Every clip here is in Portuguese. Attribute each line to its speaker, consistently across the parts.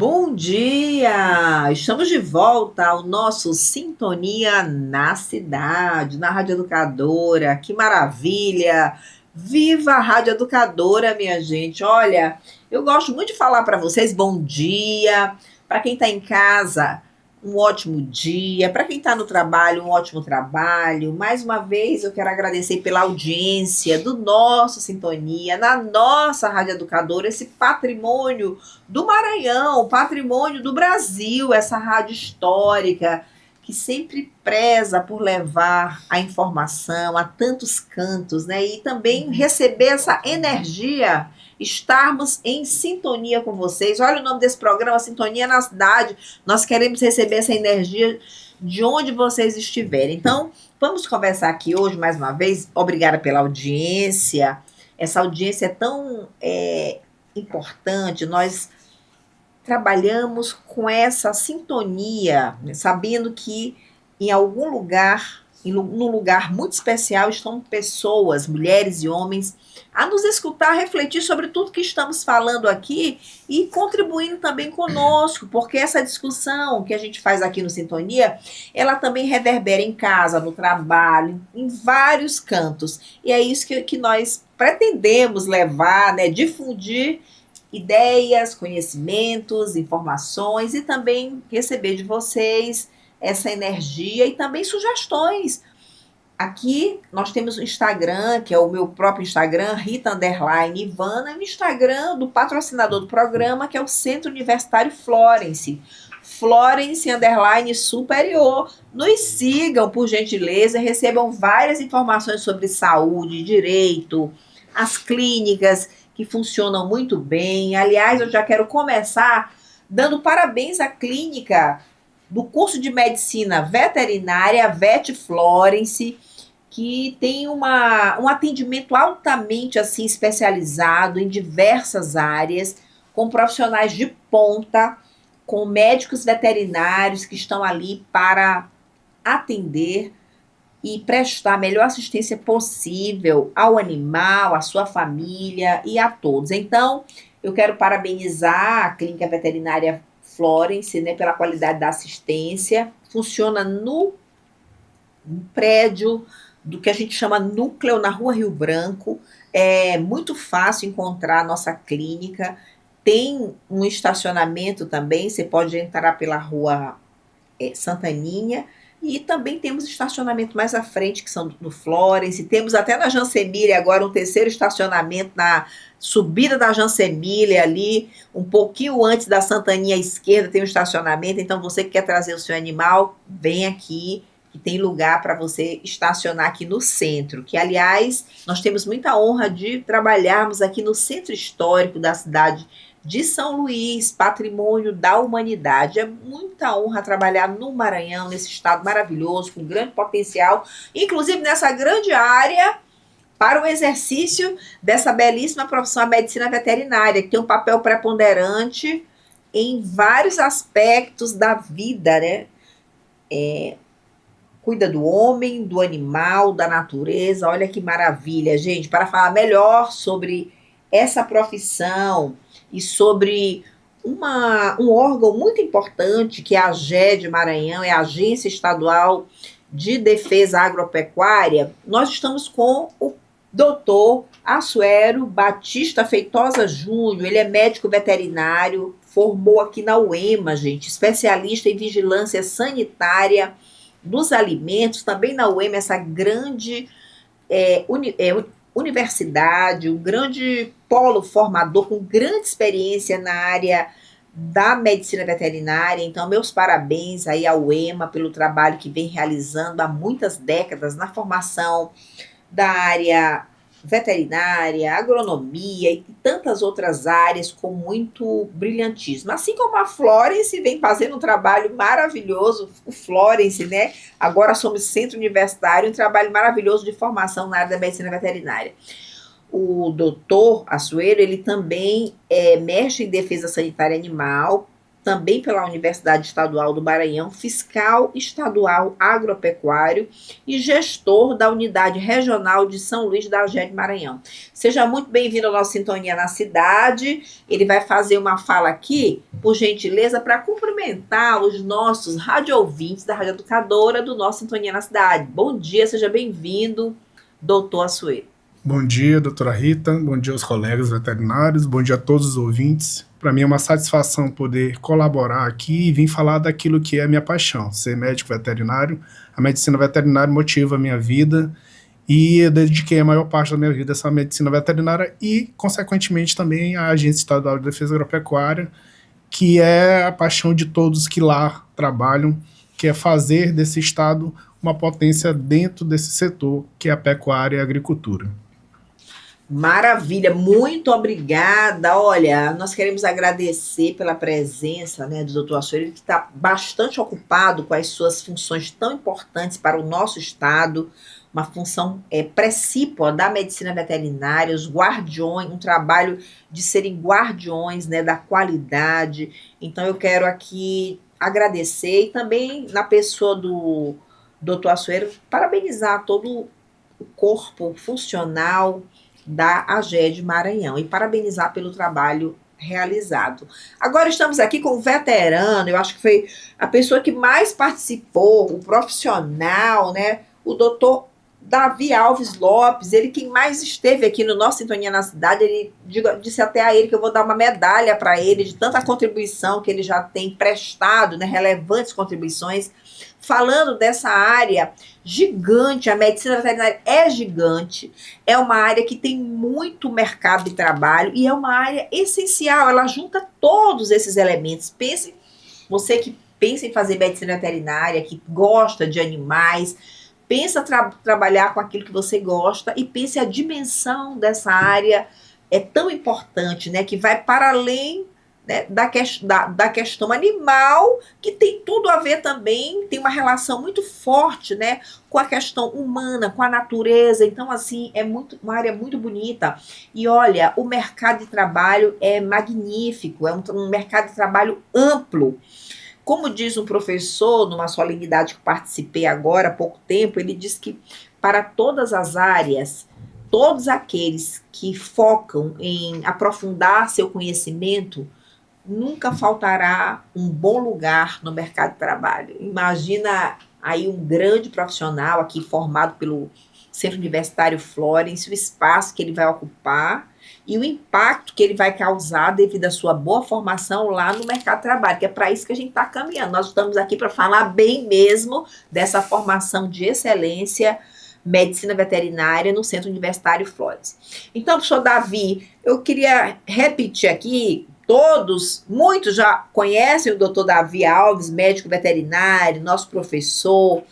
Speaker 1: Bom dia! Estamos de volta ao nosso Sintonia na Cidade, na Rádio Educadora. Que maravilha! Viva a Rádio Educadora, minha gente! Olha, eu gosto muito de falar para vocês bom dia. Para quem está em casa, um ótimo dia. Para quem está no trabalho, um ótimo trabalho. Mais uma vez, eu quero agradecer pela audiência do nosso Sintonia, na nossa Rádio Educadora, esse patrimônio do Maranhão, patrimônio do Brasil, essa rádio histórica que sempre preza por levar a informação a tantos cantos, né? E também receber essa energia, estarmos em sintonia com vocês. Olha o nome desse programa, Sintonia na Cidade. Nós queremos receber essa energia de onde vocês estiverem. Então, vamos conversar aqui hoje mais uma vez. Obrigada pela audiência. Essa audiência é tão importante. Nós trabalhamos com essa sintonia, né, sabendo que em algum lugar, num lugar muito especial, estão pessoas, mulheres e homens, a nos escutar, refletir sobre tudo que estamos falando aqui e contribuindo também conosco, porque essa discussão que a gente faz aqui no Sintonia, ela também reverbera em casa, no trabalho, em vários cantos. E é isso que nós pretendemos levar, né, difundir ideias, conhecimentos, informações e também receber de vocês essa energia e também sugestões. Aqui nós temos o Instagram, que é o meu próprio Instagram, Rita Underline Ivana, e o Instagram do patrocinador do programa, que é o Centro Universitário Florence. Florence Underline Superior. Nos sigam, por gentileza, recebam várias informações sobre saúde, direito, as clínicas que funcionam muito bem. Aliás, eu já quero começar dando parabéns à clínica do curso de medicina veterinária, Vet Florence, que tem um atendimento altamente assim especializado em diversas áreas, com profissionais de ponta, com médicos veterinários que estão ali para atender e prestar a melhor assistência possível ao animal, à sua família e a todos. Então, eu quero parabenizar a Clínica Veterinária Florence, né, pela qualidade da assistência. Funciona no prédio do que a gente chama núcleo, na Rua Rio Branco. É muito fácil encontrar a nossa clínica. Tem um estacionamento também, você pode entrar pela Rua Santaninha, e também temos estacionamento mais à frente, que são do Florence. Temos até na Jansemília agora um terceiro estacionamento na subida da Jansemília ali, um pouquinho antes da Santaninha à esquerda tem um estacionamento. Então você que quer trazer o seu animal, vem aqui, que tem lugar para você estacionar aqui no centro, que aliás, nós temos muita honra de trabalharmos aqui no centro histórico da cidade de São Luís, patrimônio da humanidade. É muita honra trabalhar no Maranhão, nesse estado maravilhoso, com grande potencial, inclusive nessa grande área para o exercício dessa belíssima profissão, a medicina veterinária, que tem um papel preponderante em vários aspectos da vida, né? Cuida do homem, do animal, da natureza. Olha que maravilha, gente. Para falar melhor sobre essa profissão e sobre um órgão muito importante, que é a AGED Maranhão, é a Agência Estadual de Defesa Agropecuária, nós estamos com o doutor Assuero Batista Feitosa Júnior. Ele é médico veterinário, formou aqui na UEMA, gente, especialista em vigilância sanitária dos alimentos, também na UEMA, essa grande universidade, um grande polo formador com grande experiência na área da medicina veterinária. Então, meus parabéns aí ao UEMA pelo trabalho que vem realizando há muitas décadas na formação da área veterinária, agronomia e tantas outras áreas com muito brilhantismo. Assim como a Florence vem fazendo um trabalho maravilhoso, o Florence, né? Agora somos centro universitário, um trabalho maravilhoso de formação na área da medicina veterinária. O doutor Assuero, ele também é mestre em defesa sanitária animal, também pela Universidade Estadual do Maranhão, fiscal estadual agropecuário e gestor da Unidade Regional de São Luís da AGED Maranhão. Seja muito bem-vindo à nossa Sintonia na Cidade. Ele vai fazer uma fala aqui, por gentileza, para cumprimentar os nossos rádio-ouvintes da Rádio Educadora do nosso Sintonia na Cidade. Bom dia, seja bem-vindo, doutor Assuero.
Speaker 2: Bom dia, doutora Rita, bom dia aos colegas veterinários, bom dia a todos os ouvintes. Para mim é uma satisfação poder colaborar aqui e vir falar daquilo que é a minha paixão, ser médico veterinário. A medicina veterinária motiva a minha vida e eu dediquei a maior parte da minha vida a essa medicina veterinária e, consequentemente, também a Agência Estadual de Defesa Agropecuária, que é a paixão de todos que lá trabalham, que é fazer desse estado uma potência dentro desse setor, que é a pecuária e a agricultura.
Speaker 1: Maravilha, muito obrigada. Olha, nós queremos agradecer pela presença, né, do doutor Assuero, que está bastante ocupado com as suas funções tão importantes para o nosso estado, uma função precípua da medicina veterinária, os guardiões, um trabalho de serem guardiões, né, da qualidade. Então eu quero aqui agradecer e também, na pessoa do doutor Assuero, parabenizar todo o corpo funcional da AGED Maranhão e parabenizar pelo trabalho realizado. Agora estamos aqui com um veterano, eu acho que foi a pessoa que mais participou, o profissional, né? O doutor Davi Alves Lopes, ele quem mais esteve aqui no nosso Sintonia na Cidade. Ele disse até a ele que eu vou dar uma medalha para ele de tanta contribuição que ele já tem prestado, né? Relevantes contribuições, falando dessa área gigante. A medicina veterinária é gigante, é uma área que tem muito mercado de trabalho e é uma área essencial, ela junta todos esses elementos. Pense, você que pensa em fazer medicina veterinária, que gosta de animais, pensa trabalhar com aquilo que você gosta e pense a dimensão dessa área é tão importante, né, que vai para além, né, da questão animal, que tem tudo a ver também, tem uma relação muito forte, né, com a questão humana, com a natureza. Então, assim, é uma área muito bonita. E olha, o mercado de trabalho é magnífico, é um mercado de trabalho amplo. Como diz um professor, numa solenidade que participei agora há pouco tempo, ele diz que para todas as áreas, todos aqueles que focam em aprofundar seu conhecimento, nunca faltará um bom lugar no mercado de trabalho. Imagina aí um grande profissional aqui formado pelo Centro Universitário Florence, o espaço que ele vai ocupar e o impacto que ele vai causar devido à sua boa formação lá no mercado de trabalho, que é para isso que a gente está caminhando. Nós estamos aqui para falar bem mesmo dessa formação de excelência, medicina veterinária no Centro Universitário Florence. Então, professor Davi, eu queria repetir aqui, muitos já conhecem o doutor Davi Alves, médico veterinário, nosso professor.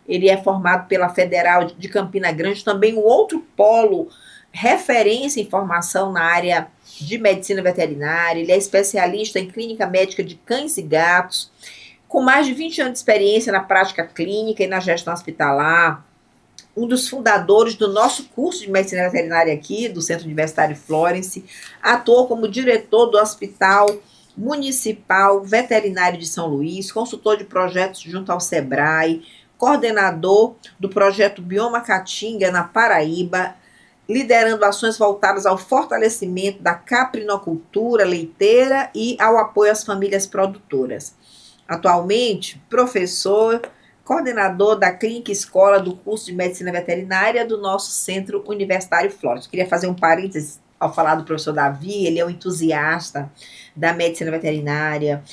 Speaker 1: Ele é formado pela Federal de Campina Grande, também um outro polo referência em formação na área de medicina veterinária. Ele é especialista em clínica médica de cães e gatos, com mais de 20 anos de experiência na prática clínica e na gestão hospitalar. Um dos fundadores do nosso curso de medicina veterinária aqui, do Centro Universitário Florence, atuou como diretor do Hospital Municipal Veterinário de São Luís, consultor de projetos junto ao SEBRAE, coordenador do projeto Bioma Caatinga, na Paraíba, liderando ações voltadas ao fortalecimento da caprinocultura leiteira e ao apoio às famílias produtoras. Atualmente, professor, coordenador da Clínica Escola do curso de Medicina Veterinária do nosso Centro Universitário Florence. Queria fazer um parênteses ao falar do professor Davi. Ele é um entusiasta da medicina veterinária,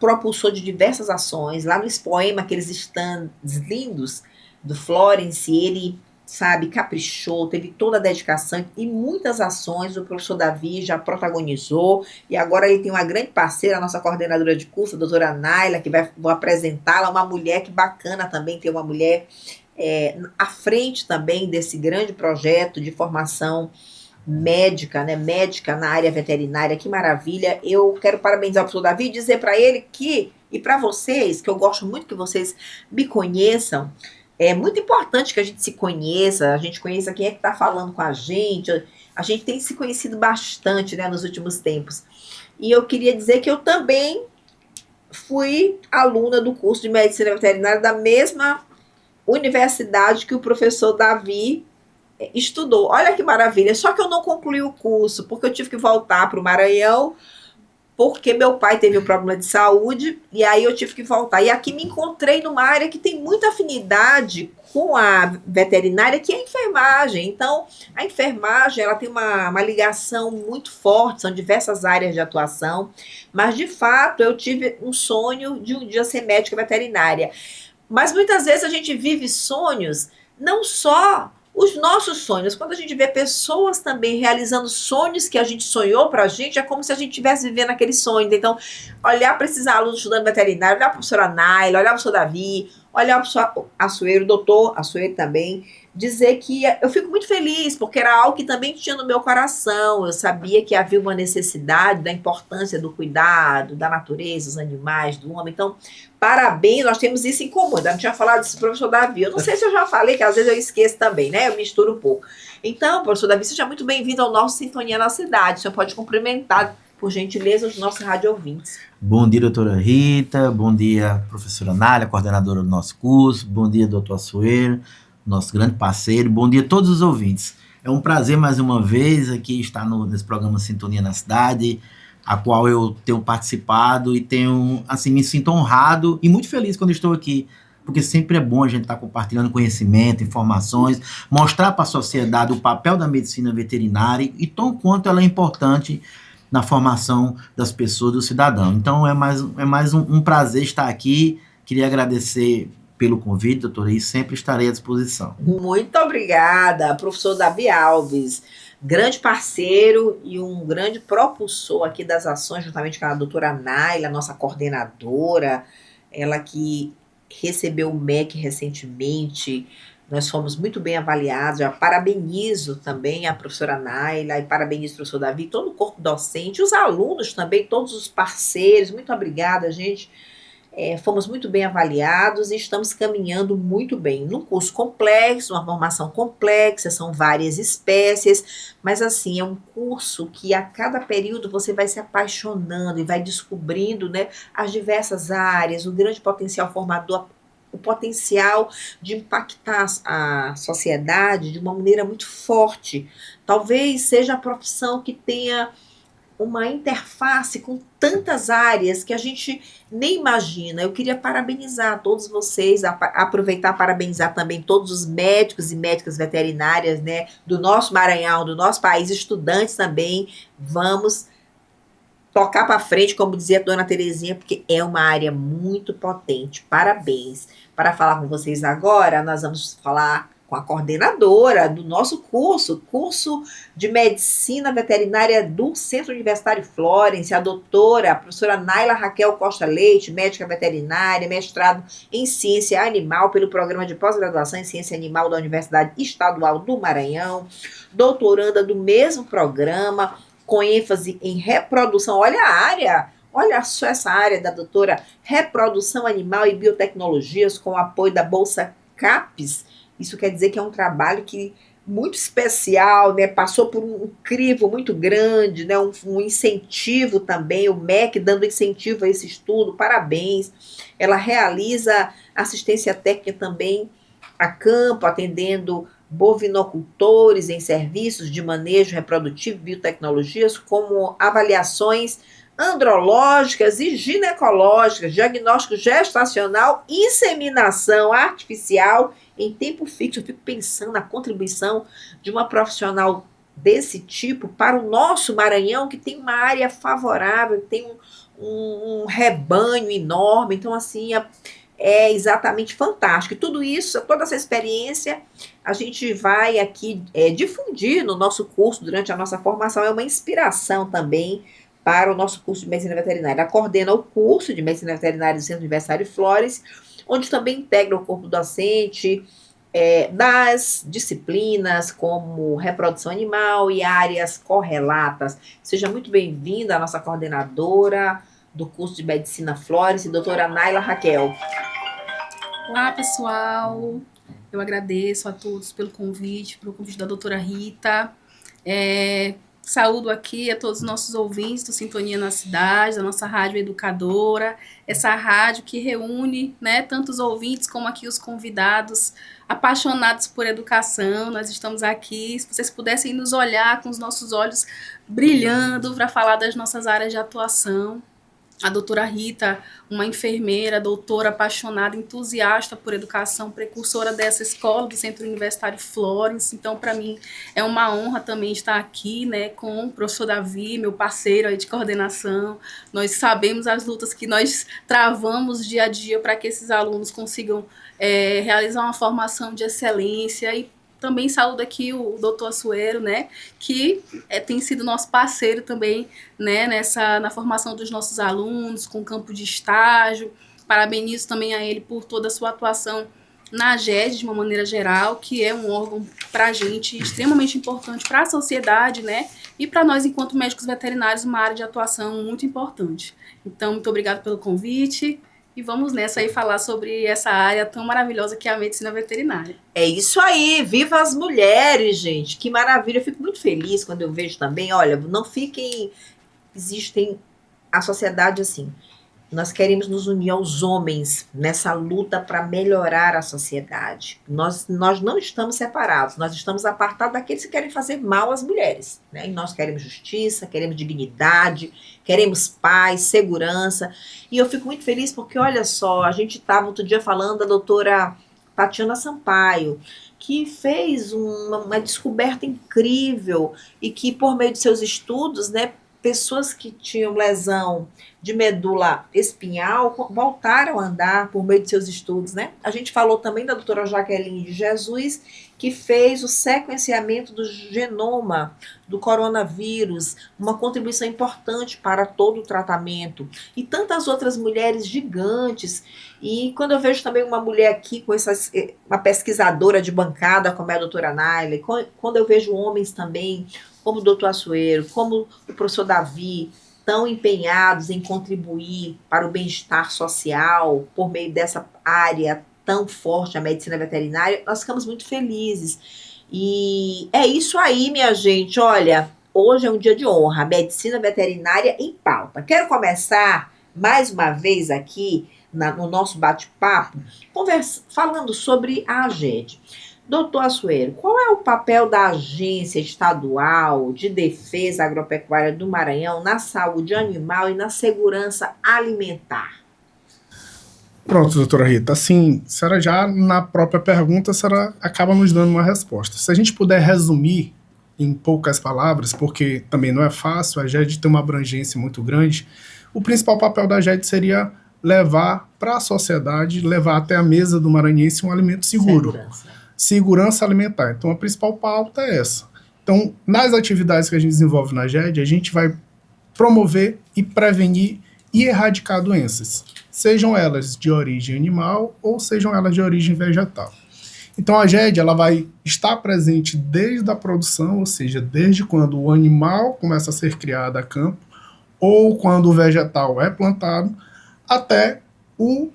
Speaker 1: propulsor de diversas ações. Lá no Expoema, aqueles stands lindos do Florence, ele, sabe, caprichou, teve toda a dedicação e muitas ações o professor Davi já protagonizou, e agora ele tem uma grande parceira, a nossa coordenadora de curso, a doutora Naila, que vou apresentá-la, uma mulher que bacana também, ter uma mulher à frente também desse grande projeto de formação médica, né, médica na área veterinária. Que maravilha. Eu quero parabenizar o professor Davi e dizer para ele que, e para vocês, que eu gosto muito que vocês me conheçam. É muito importante que a gente se conheça, a gente conheça quem é que está falando com a gente tem se conhecido bastante, né, nos últimos tempos. E eu queria dizer que eu também fui aluna do curso de medicina veterinária da mesma universidade que o professor Davi estudou. Olha que maravilha. Só que eu não concluí o curso, porque eu tive que voltar para o Maranhão, porque meu pai teve um problema de saúde, e aí eu tive que voltar. E aqui me encontrei numa área que tem muita afinidade com a veterinária, que é a enfermagem. Então, a enfermagem ela tem uma ligação muito forte, são diversas áreas de atuação, mas de fato eu tive um sonho de um dia ser médica veterinária. Mas muitas vezes a gente vive sonhos, não só os nossos sonhos, quando a gente vê pessoas também realizando sonhos que a gente sonhou para a gente, é como se a gente estivesse vivendo aquele sonho. Então, olhar para esses alunos estudando veterinário, olhar para a professora Naila, olhar para o professor Davi, olhar para o professor Assuero, o doutor Assuero também, dizer que eu fico muito feliz, porque era algo que também tinha no meu coração. Eu sabia que havia uma necessidade da importância do cuidado, da natureza, dos animais, do homem. Então, parabéns, nós temos isso em comum. Eu não tinha falado disso, professor Davi. Eu não sei se eu já falei, que às vezes eu esqueço também, né? Eu misturo um pouco. Então, professor Davi, seja muito bem-vindo ao nosso Sintonia na Cidade. O senhor pode cumprimentar, por gentileza, os nossos rádio ouvintes.
Speaker 3: Bom dia, doutora Rita. Bom dia, professora Nália, coordenadora do nosso curso. Bom dia, doutor Assuero, nosso grande parceiro. Bom dia a todos os ouvintes. É um prazer, mais uma vez, aqui estar nesse programa Sintonia na Cidade, a qual eu tenho participado e tenho, assim, me sinto honrado e muito feliz quando estou aqui, porque sempre é bom a gente estar compartilhando conhecimento, informações, mostrar para a sociedade o papel da medicina veterinária e tão quanto ela é importante na formação das pessoas, do cidadão. Então, é mais um prazer estar aqui. Queria agradecer pelo convite, doutora, e sempre estarei à disposição.
Speaker 1: Muito obrigada, professor Davi Alves, grande parceiro e um grande propulsor aqui das ações, juntamente com a doutora Naila, nossa coordenadora, ela que recebeu o MEC recentemente. Nós fomos muito bem avaliados. Já parabenizo também a professora Naila e parabenizo o professor Davi, todo o corpo docente, os alunos também, todos os parceiros. Muito obrigada, gente. Fomos muito bem avaliados e estamos caminhando muito bem. Num curso complexo, uma formação complexa, são várias espécies, mas assim, é um curso que a cada período você vai se apaixonando e vai descobrindo, né, as diversas áreas, o grande potencial formador, o potencial de impactar a sociedade de uma maneira muito forte. Talvez seja a profissão que tenha uma interface com tantas áreas que a gente nem imagina. Eu queria parabenizar todos vocês, aproveitar para parabenizar também todos os médicos e médicas veterinárias, né, do nosso Maranhão, do nosso país, estudantes também. Vamos tocar para frente, como dizia a dona Terezinha, porque é uma área muito potente. Parabéns. Para falar com vocês agora, nós vamos falar com a coordenadora do nosso curso de Medicina Veterinária do Centro Universitário Florence, a doutora, a professora Naila Raquel Costa Leite, médica veterinária, mestrado em Ciência Animal pelo Programa de Pós-Graduação em Ciência Animal da Universidade Estadual do Maranhão, doutoranda do mesmo programa, com ênfase em reprodução. Olha a área, olha só essa área da doutora, reprodução animal e biotecnologias, com o apoio da Bolsa CAPES. Isso quer dizer que é um trabalho que muito especial, né? Passou por um crivo muito grande, né? Um incentivo também, o MEC dando incentivo a esse estudo, parabéns. Ela realiza assistência técnica também a campo, atendendo bovinocultores em serviços de manejo reprodutivo, biotecnologias, como avaliações andrológicas e ginecológicas, diagnóstico gestacional, inseminação artificial em tempo fixo. Eu fico pensando na contribuição de uma profissional desse tipo para o nosso Maranhão, que tem uma área favorável, que tem um rebanho enorme. Então, assim, é exatamente fantástico. E tudo isso, toda essa experiência, a gente vai aqui difundir no nosso curso durante a nossa formação. É uma inspiração também para o nosso curso de Medicina Veterinária. Ela coordena o curso de Medicina Veterinária do Centro Universitário Flores, onde também integra o corpo docente das disciplinas como reprodução animal e áreas correlatas. Seja muito bem-vinda a nossa coordenadora do curso de Medicina Flores, doutora Naila Raquel.
Speaker 4: Olá, pessoal. Eu agradeço a todos pelo convite da doutora Rita. Saúdo aqui a todos os nossos ouvintes do Sintonia na Cidade, da nossa rádio educadora, essa rádio que reúne, né, tanto os ouvintes como aqui os convidados apaixonados por educação. Nós estamos aqui, se vocês pudessem nos olhar com os nossos olhos brilhando para falar das nossas áreas de atuação. A doutora Rita, uma enfermeira, doutora apaixonada, entusiasta por educação, precursora dessa escola do Centro Universitário Florence. Então, para mim, é uma honra também estar aqui, né, com o professor Davi, meu parceiro aí de coordenação. Nós sabemos as lutas que nós travamos dia a dia para que esses alunos consigam realizar uma formação de excelência. E também saúdo aqui o doutor Assuero, né, que tem sido nosso parceiro também, né, na formação dos nossos alunos, com campo de estágio. Parabenizo também a ele por toda a sua atuação na AGED, de uma maneira geral, que é um órgão para a gente extremamente importante para a sociedade, né, e para nós, enquanto médicos veterinários, uma área de atuação muito importante. Então, muito obrigada pelo convite. E vamos nessa aí falar sobre essa área tão maravilhosa que é a medicina veterinária.
Speaker 1: É isso aí, viva as mulheres, gente, que maravilha. Eu fico muito feliz quando eu vejo também, olha, não fiquem, existem a sociedade assim, nós queremos nos unir aos homens nessa luta para melhorar a sociedade. Nós não estamos separados, nós estamos apartados daqueles que querem fazer mal às mulheres, né? E nós queremos justiça, queremos dignidade, queremos paz, segurança. E eu fico muito feliz porque, olha só, a gente estava outro dia falando da doutora Tatiana Sampaio, que fez uma descoberta incrível e que, por meio de seus estudos, né, pessoas que tinham lesão de medula espinhal voltaram a andar por meio de seus estudos, né? A gente falou também da doutora Jaqueline de Jesus, que fez o sequenciamento do genoma do coronavírus, uma contribuição importante para todo o tratamento. E tantas outras mulheres gigantes. E quando eu vejo também uma mulher aqui, uma pesquisadora de bancada, como é a doutora Naila, quando eu vejo homens também, como o doutor Assuero, como o professor Davi, tão empenhados em contribuir para o bem-estar social por meio dessa área tão forte, a medicina veterinária, nós ficamos muito felizes. E é isso aí, minha gente. Olha, hoje é um dia de honra, a medicina veterinária em pauta. Quero começar mais uma vez aqui no nosso bate-papo, falando sobre a AGED. Doutor Assuero, qual é o papel da Agência Estadual de Defesa Agropecuária do Maranhão na saúde animal e na segurança alimentar?
Speaker 2: Pronto, doutora Rita. Assim, a senhora já na própria pergunta, a senhora acaba nos dando uma resposta. Se a gente puder resumir em poucas palavras, porque também não é fácil, a AGED tem uma abrangência muito grande, o principal papel da AGED seria levar para a sociedade, levar até a mesa do maranhense um alimento seguro. Segurança alimentar. Então, a principal pauta é essa. Então, nas atividades que a gente desenvolve na AGED, a gente vai promover e prevenir e erradicar doenças, sejam elas de origem animal ou sejam elas de origem vegetal. Então, a AGED ela vai estar presente desde a produção, ou seja, desde quando o animal começa a ser criado a campo, ou quando o vegetal é plantado, até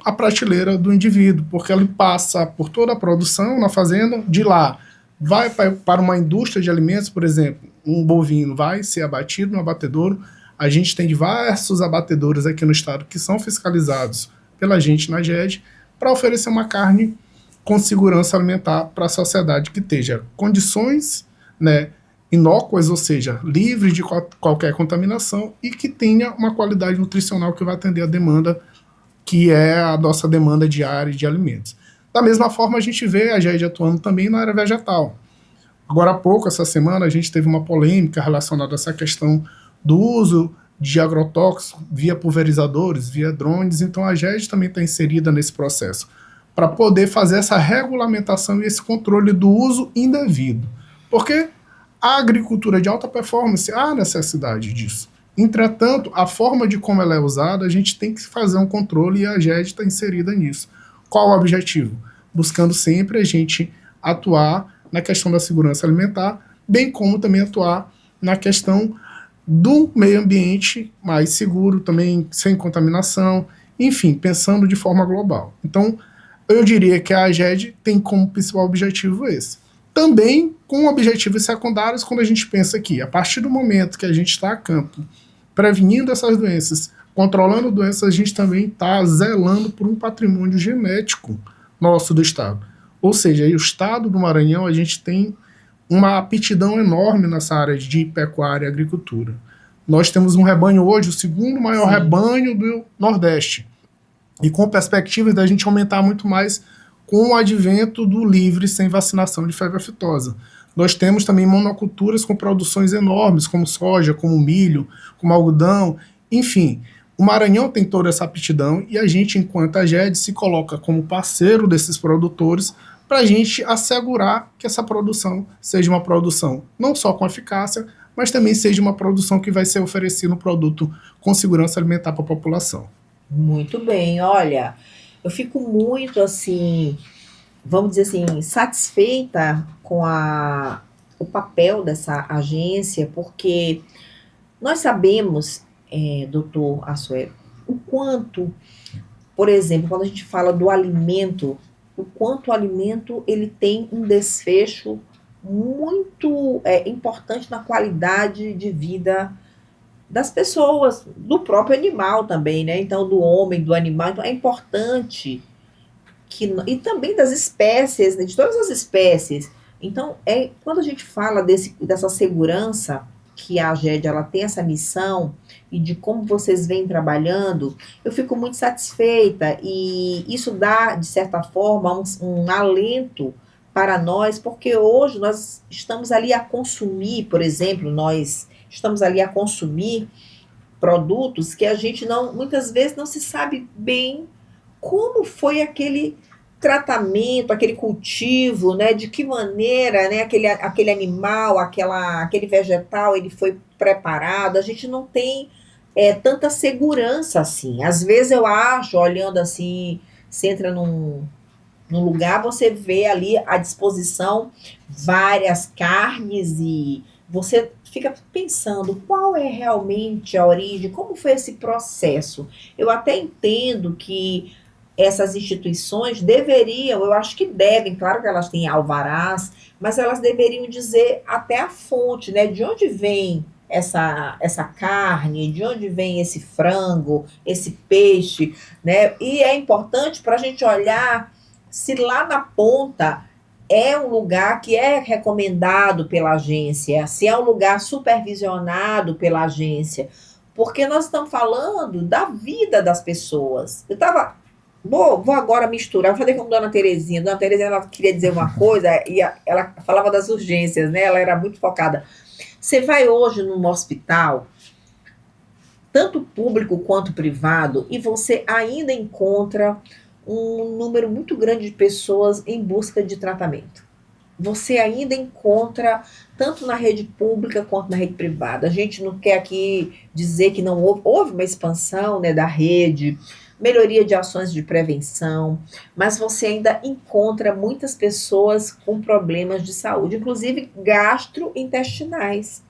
Speaker 2: a prateleira do indivíduo, porque ele passa por toda a produção na fazenda, de lá vai para uma indústria de alimentos, por exemplo, um bovino vai ser abatido no abatedouro. A gente tem diversos abatedouros aqui no estado que são fiscalizados pela gente na AGED para oferecer uma carne com segurança alimentar para a sociedade que esteja condições, né, inócuas, ou seja, livre de qualquer contaminação e que tenha uma qualidade nutricional que vai atender a demanda que é a nossa demanda diária de alimentos. Da mesma forma, a gente vê a AGED atuando também na área vegetal. Agora há pouco, essa semana, a gente teve uma polêmica relacionada a essa questão do uso de agrotóxicos via pulverizadores, via drones, então a AGED também está inserida nesse processo, para poder fazer essa regulamentação e esse controle do uso indevido. Porque a agricultura de alta performance, há necessidade disso. Entretanto, a forma de como ela é usada, a gente tem que fazer um controle e a AGED está inserida nisso. Qual o objetivo? Buscando sempre a gente atuar na questão da segurança alimentar, bem como também atuar na questão do meio ambiente mais seguro, também sem contaminação, enfim, pensando de forma global. Então, eu diria que a AGED tem como principal objetivo esse. também com objetivos secundários, quando a gente pensa que, a partir do momento que a gente está a campo, prevenindo essas doenças, controlando doenças, a gente também está zelando por um patrimônio genético nosso do Estado. Ou seja, aí o Estado do Maranhão, a gente tem uma aptidão enorme nessa área de pecuária e agricultura. Nós temos um rebanho hoje, o segundo maior rebanho do Nordeste, e com perspectivas da gente aumentar muito mais com o advento do livre sem vacinação de febre aftosa. Nós temos também monoculturas com produções enormes, como soja, como milho, como algodão, enfim. O Maranhão tem toda essa aptidão e a gente, enquanto a GED, se coloca como parceiro desses produtores para a gente assegurar que essa produção seja uma produção não só com eficácia, mas também seja uma produção que vai ser oferecida um produto com segurança alimentar para a população.
Speaker 1: Muito bem, olha, eu fico muito assim, vamos dizer assim, satisfeita com o papel dessa agência, porque nós sabemos, doutor Assuero, o quanto, por exemplo, quando a gente fala do alimento, o quanto o alimento ele tem um desfecho muito importante na qualidade de vida das pessoas, do próprio animal também, né? Então, do homem, do animal. Então, é importante e também das espécies, né? De todas as espécies. Então, quando a gente fala dessa segurança, que a GED ela tem essa missão, e de como vocês vêm trabalhando, eu fico muito satisfeita, e isso dá, de certa forma, um alento para nós, porque hoje nós estamos ali a consumir, por exemplo, nós estamos ali a consumir produtos que a gente muitas vezes não se sabe bem como foi aquele tratamento, aquele cultivo, né, de que maneira, né, aquele animal, aquele vegetal, ele foi preparado. A gente não tem tanta segurança assim. Às vezes eu acho, olhando assim, você entra num lugar, você vê ali à disposição várias carnes e você fica pensando qual é realmente a origem, como foi esse processo. Eu até entendo que essas instituições deveriam, eu acho que devem, claro que elas têm alvarás, mas elas deveriam dizer até a fonte, né? De onde vem essa carne, de onde vem esse frango, esse peixe, né? E é importante para a gente olhar se lá na ponta é um lugar que é recomendado pela agência, se é um lugar supervisionado pela agência, porque nós estamos falando da vida das pessoas. Vou agora misturar, vou fazer como Dona Terezinha. Dona Terezinha, ela queria dizer uma coisa e ela falava das urgências, né? Ela era muito focada. Você vai hoje num hospital, tanto público quanto privado, e você ainda encontra um número muito grande de pessoas em busca de tratamento. Você ainda encontra, tanto na rede pública quanto na rede privada. A gente não quer aqui dizer que não houve uma expansão, né, da rede, melhoria de ações de prevenção, mas você ainda encontra muitas pessoas com problemas de saúde, inclusive gastrointestinais.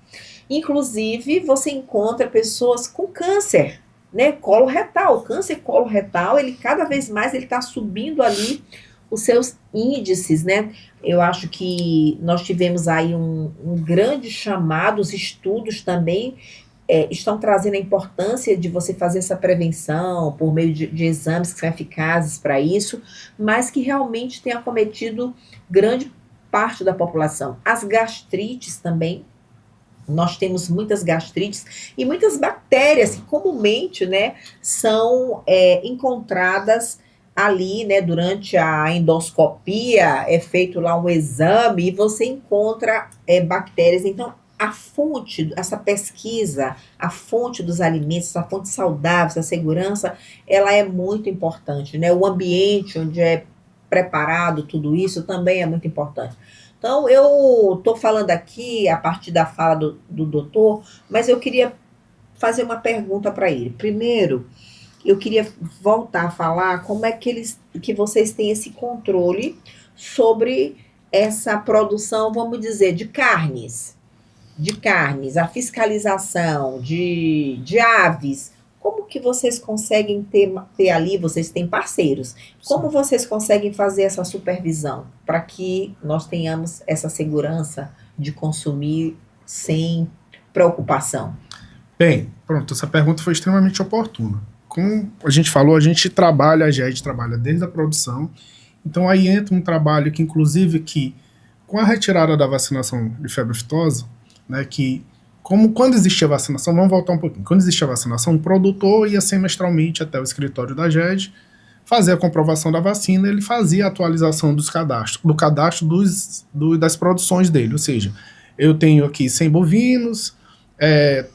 Speaker 1: Inclusive, você encontra pessoas com câncer, né, coloretal. O câncer coloretal, ele cada vez mais ele está subindo ali os seus índices, né? Eu acho que nós tivemos aí um grande chamado, os estudos também estão trazendo a importância de você fazer essa prevenção por meio de exames que são eficazes para isso, mas que realmente tem acometido grande parte da população. As gastrites também. Nós temos muitas gastrites e muitas bactérias que comumente, né, são encontradas ali, né, durante a endoscopia, é feito lá um exame e você encontra bactérias. Então, a fonte, essa pesquisa, a fonte dos alimentos, a fonte saudável, essa segurança, ela é muito importante, né? O ambiente onde é preparado tudo isso também é muito importante. Então, eu estou falando aqui a partir da fala do doutor, mas eu queria fazer uma pergunta para ele. Primeiro, eu queria voltar a falar como é que vocês têm esse controle sobre essa produção, vamos dizer, de carnes, a fiscalização de aves. Como que vocês conseguem ter ali, vocês têm parceiros, como vocês conseguem fazer essa supervisão para que nós tenhamos essa segurança de consumir sem preocupação?
Speaker 2: Bem, pronto, essa pergunta foi extremamente oportuna. Como a gente falou, a GED trabalha desde a produção, então aí entra um trabalho que, inclusive, que com a retirada da vacinação de febre aftosa, né, que quando existia vacinação, vamos voltar um pouquinho, quando existia vacinação, o produtor ia semestralmente até o escritório da GED, fazer a comprovação da vacina, ele fazia a atualização do cadastro das produções dele, ou seja, eu tenho aqui 100 bovinos,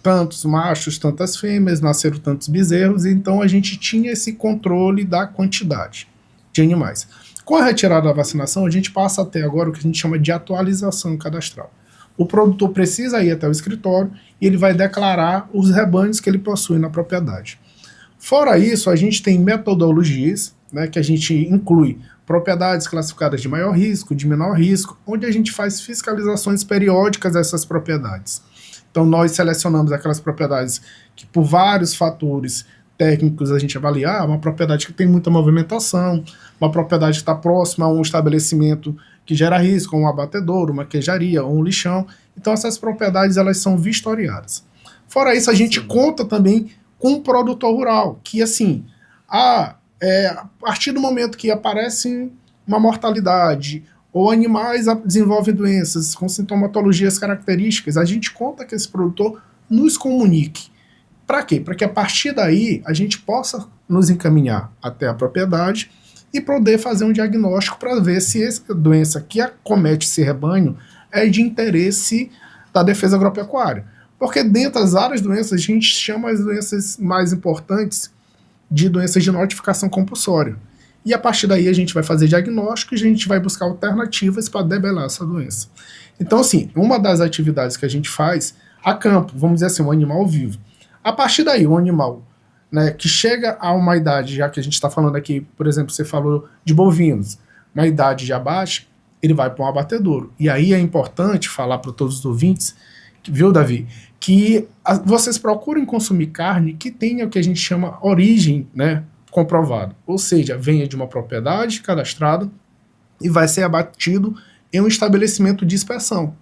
Speaker 2: tantos machos, tantas fêmeas, nasceram tantos bezerros, então a gente tinha esse controle da quantidade de animais. Com a retirada da vacinação, a gente passa a ter agora o que a gente chama de atualização cadastral. O produtor precisa ir até o escritório e ele vai declarar os rebanhos que ele possui na propriedade. Fora isso, a gente tem metodologias, né, que a gente inclui propriedades classificadas de maior risco, de menor risco, onde a gente faz fiscalizações periódicas dessas propriedades. Então nós selecionamos aquelas propriedades que por vários fatores técnicos a gente avalia, uma propriedade que tem muita movimentação, uma propriedade que está próxima a um estabelecimento que gera risco, um abatedouro, uma queijaria, ou um lixão. Então essas propriedades elas são vistoriadas. Fora isso, a gente conta também com um produtor rural, que assim, a partir do momento que aparece uma mortalidade, ou animais desenvolvem doenças com sintomatologias características, a gente conta que esse produtor nos comunique. Para quê? Para que a partir daí a gente possa nos encaminhar até a propriedade e poder fazer um diagnóstico para ver se essa doença que acomete esse rebanho é de interesse da defesa agropecuária. Porque dentro das várias doenças, a gente chama as doenças mais importantes de doenças de notificação compulsória. E a partir daí a gente vai fazer diagnóstico e a gente vai buscar alternativas para debelar essa doença. Então, assim, uma das atividades que a gente faz a campo, vamos dizer assim, um animal vivo. A partir daí, o animal, né, que chega a uma idade, já que a gente está falando aqui, por exemplo, você falou de bovinos, uma idade de abate, ele vai para um abatedouro. E aí é importante falar para todos os ouvintes, viu, Davi, que vocês procurem consumir carne que tenha o que a gente chama origem, né, comprovada. Ou seja, venha de uma propriedade cadastrada e vai ser abatido em um estabelecimento de inspeção.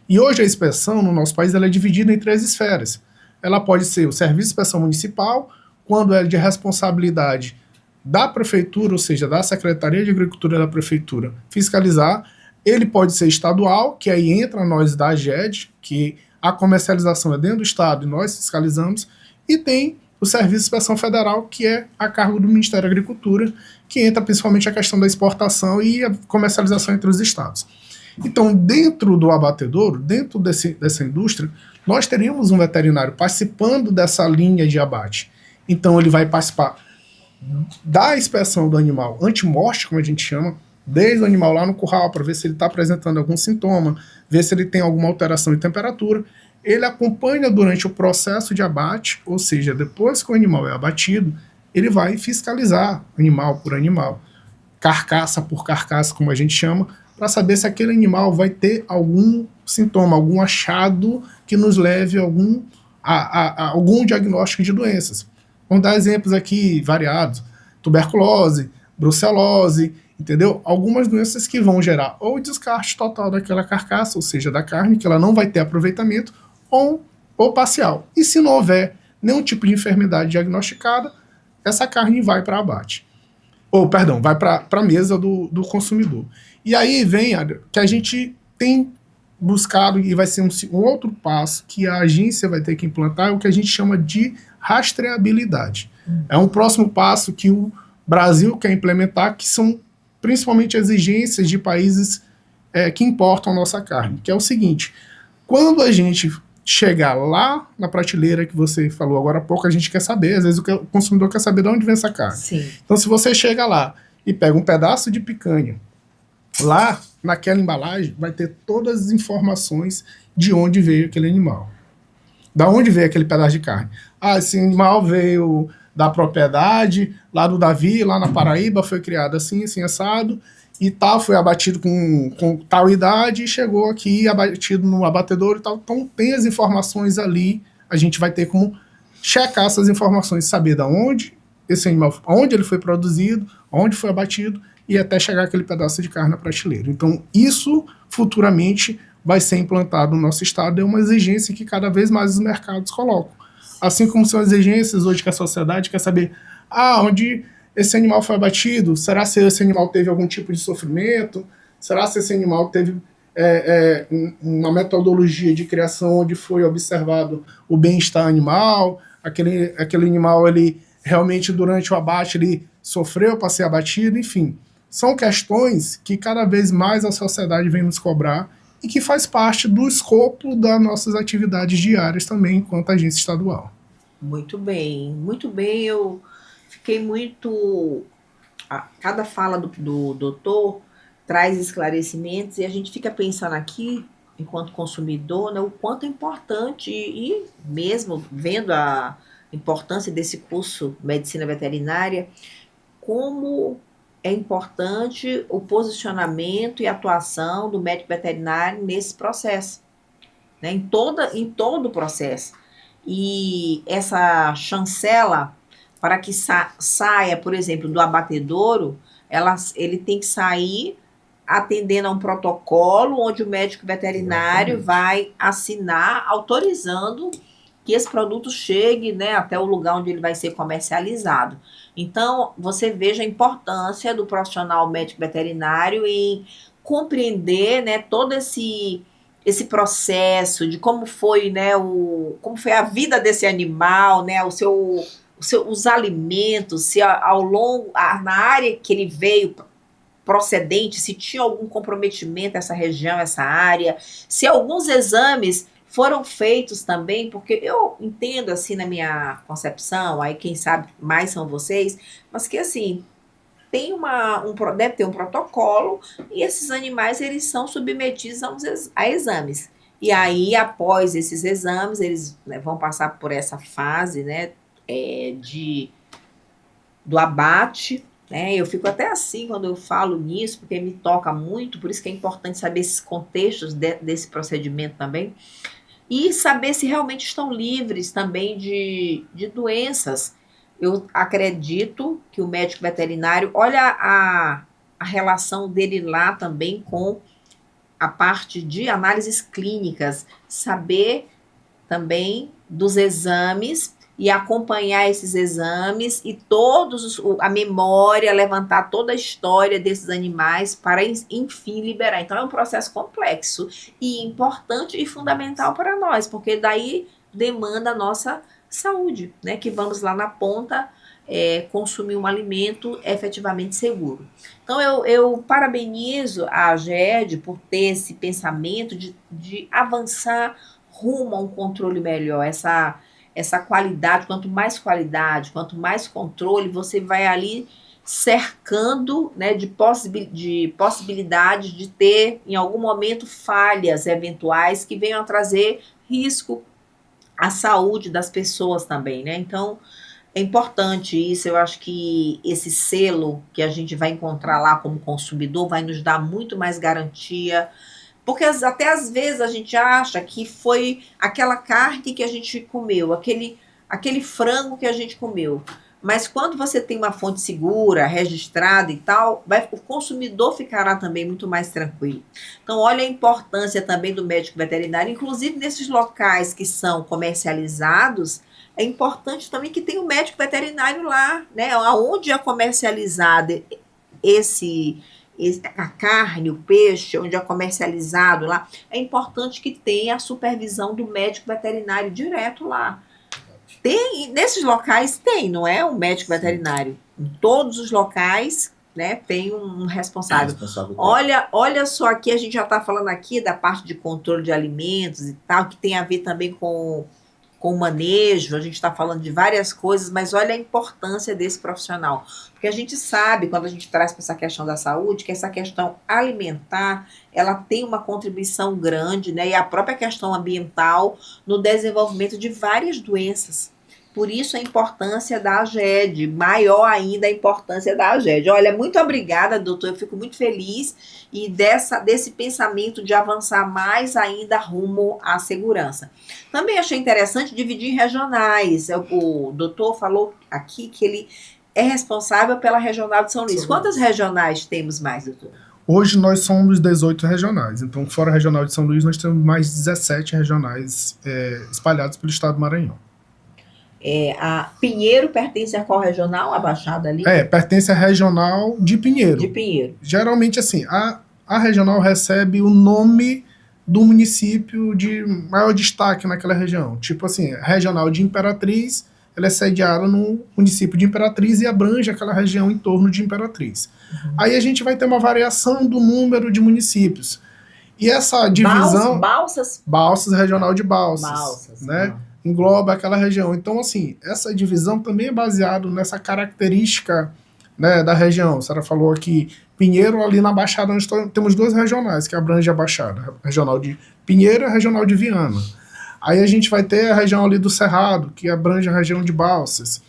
Speaker 2: E hoje a inspeção no nosso país ela é dividida em 3 esferas. Ela pode ser o Serviço de Inspeção Municipal, quando é de responsabilidade da Prefeitura, ou seja, da Secretaria de Agricultura da Prefeitura, fiscalizar. Ele pode ser estadual, que aí entra nós da GED, que a comercialização é dentro do Estado e nós fiscalizamos, e tem o Serviço de Inspeção Federal, que é a cargo do Ministério da Agricultura, que entra principalmente a questão da exportação e a comercialização entre os estados. Então, dentro do abatedouro, dentro dessa indústria, nós teríamos um veterinário participando dessa linha de abate. Então, ele vai participar da inspeção do animal anti-morte, como a gente chama, desde o animal lá no curral, para ver se ele está apresentando algum sintoma, ver se ele tem alguma alteração de temperatura. Ele acompanha durante o processo de abate, ou seja, depois que o animal é abatido, ele vai fiscalizar animal por animal, carcaça por carcaça, como a gente chama, para saber se aquele animal vai ter algum sintoma, algum achado que nos leve a algum diagnóstico de doenças. Vamos dar exemplos aqui variados: tuberculose, brucelose, entendeu? Algumas doenças que vão gerar ou descarte total daquela carcaça, ou seja, da carne, que ela não vai ter aproveitamento, ou parcial. E se não houver nenhum tipo de enfermidade diagnosticada, essa carne vai para abate. Vai para a mesa do consumidor. E aí vem que a gente tem buscado, e vai ser um outro passo que a agência vai ter que implantar, é o que a gente chama de rastreabilidade. É um próximo passo que o Brasil quer implementar, que são principalmente exigências de países que importam a nossa carne, que é o seguinte: quando a gente chegar lá na prateleira que você falou agora há pouco, a gente quer saber, às vezes o consumidor quer saber de onde vem essa carne.
Speaker 1: Sim.
Speaker 2: Então, se você chega lá e pega um pedaço de picanha, lá naquela embalagem vai ter todas as informações de onde veio aquele animal. Da onde veio aquele pedaço de carne. Esse animal veio da propriedade, lá do Davi, lá na Paraíba, foi criado assim, assim, assado, e tal, foi abatido com tal idade e chegou aqui abatido no abatedouro e tal. Então tem as informações ali, a gente vai ter como checar essas informações, saber da onde esse animal, onde ele foi produzido, onde foi abatido e até chegar aquele pedaço de carne na prateleira. Então, isso futuramente vai ser implantado no nosso estado, é uma exigência que cada vez mais os mercados colocam. Assim como são exigências hoje que a sociedade quer saber, onde esse animal foi abatido, será se esse animal teve algum tipo de sofrimento, será se esse animal teve uma metodologia de criação onde foi observado o bem-estar animal, aquele animal, ele realmente durante o abate ele sofreu para ser abatido, enfim. São questões que cada vez mais a sociedade vem nos cobrar e que faz parte do escopo das nossas atividades diárias também, enquanto agência estadual.
Speaker 1: Muito bem, muito bem. Eu fiquei muito... Cada fala do doutor traz esclarecimentos e a gente fica pensando aqui, enquanto consumidor, né, o quanto é importante, e mesmo vendo a importância desse curso de medicina veterinária, como é importante o posicionamento e atuação do médico veterinário nesse processo, né, em todo o processo. E essa chancela, para que saia, por exemplo, do abatedouro, ele tem que sair atendendo a um protocolo onde o médico veterinário vai assinar, autorizando que esse produto chegue, né, até o lugar onde ele vai ser comercializado. Então, você veja a importância do profissional médico veterinário em compreender, né, todo esse processo de como foi, né, como foi a vida desse animal, né, os alimentos, se ao longo, na área que ele veio procedente, se tinha algum comprometimento essa região, essa área, se alguns exames foram feitos também, porque eu entendo assim na minha concepção, aí quem sabe mais são vocês, mas que assim, deve ter um protocolo e esses animais eles são submetidos a exames. E aí, após esses exames, eles, né, vão passar por essa fase, né, do abate, né? Eu fico até assim quando eu falo nisso, porque me toca muito, por isso que é importante saber esses contextos desse procedimento também, e saber se realmente estão livres também de doenças. Eu acredito que o médico veterinário, olha a relação dele lá também com a parte de análises clínicas, saber também dos exames e acompanhar esses exames e a memória, levantar toda a história desses animais para, enfim, liberar. Então, é um processo complexo e importante e fundamental para nós, porque daí demanda a nossa saúde, né? Que vamos lá na ponta consumir um alimento efetivamente seguro. Então, eu parabenizo a AGED por ter esse pensamento de avançar rumo a um controle melhor, essa qualidade, quanto mais controle, você vai ali cercando, né, de possibilidades de ter, em algum momento, falhas eventuais que venham a trazer risco à saúde das pessoas também, né? Então, é importante isso, eu acho que esse selo que a gente vai encontrar lá como consumidor vai nos dar muito mais garantia, porque até às vezes a gente acha que foi aquela carne que a gente comeu, aquele frango que a gente comeu. Mas quando você tem uma fonte segura, registrada e tal, o consumidor ficará também muito mais tranquilo. Então, olha a importância também do médico veterinário, inclusive nesses locais que são comercializados, é importante também que tenha um médico veterinário lá, né? Onde é comercializado a carne, o peixe, onde é comercializado lá, é importante que tenha a supervisão do médico veterinário direto lá. Nesses locais tem, não é? Um médico veterinário. Em todos os locais, né, tem um responsável. Olha só, aqui a gente já está falando aqui da parte de controle de alimentos e tal, que tem a ver também com o manejo, a gente está falando de várias coisas, mas olha a importância desse profissional. Porque a gente sabe, quando a gente traz para essa questão da saúde, que essa questão alimentar, ela tem uma contribuição grande, né? E a própria questão ambiental no desenvolvimento de várias doenças. Por isso a importância da AGED, maior ainda a importância da AGED. Olha, muito obrigada, doutor, eu fico muito feliz e desse pensamento de avançar mais ainda rumo à segurança. Também achei interessante dividir em regionais. O doutor falou aqui que ele é responsável pela regional de São Luís. Quantas regionais temos mais, doutor?
Speaker 2: Hoje nós somos 18 regionais, então fora a regional de São Luís nós temos mais 17 regionais espalhados pelo estado do Maranhão.
Speaker 1: A Pinheiro pertence a qual regional? A Baixada ali?
Speaker 2: Pertence à regional de Pinheiro.
Speaker 1: De Pinheiro.
Speaker 2: Geralmente, assim, a regional recebe o nome do município de maior destaque naquela região. Tipo assim, a regional de Imperatriz, ela é sediada no município de Imperatriz e abrange aquela região em torno de Imperatriz. Uhum. Aí a gente vai ter uma variação do número de municípios. E essa divisão... Balsas, regional de Balsas. Né? Engloba aquela região. Então, assim, essa divisão também é baseada nessa característica, né, da região. A senhora falou aqui, Pinheiro, ali na Baixada, nós temos duas regionais que abrangem a Baixada. A regional de Pinheiro e a regional de Viana. Aí a gente vai ter a região ali do Cerrado, que abrange a região de Balsas.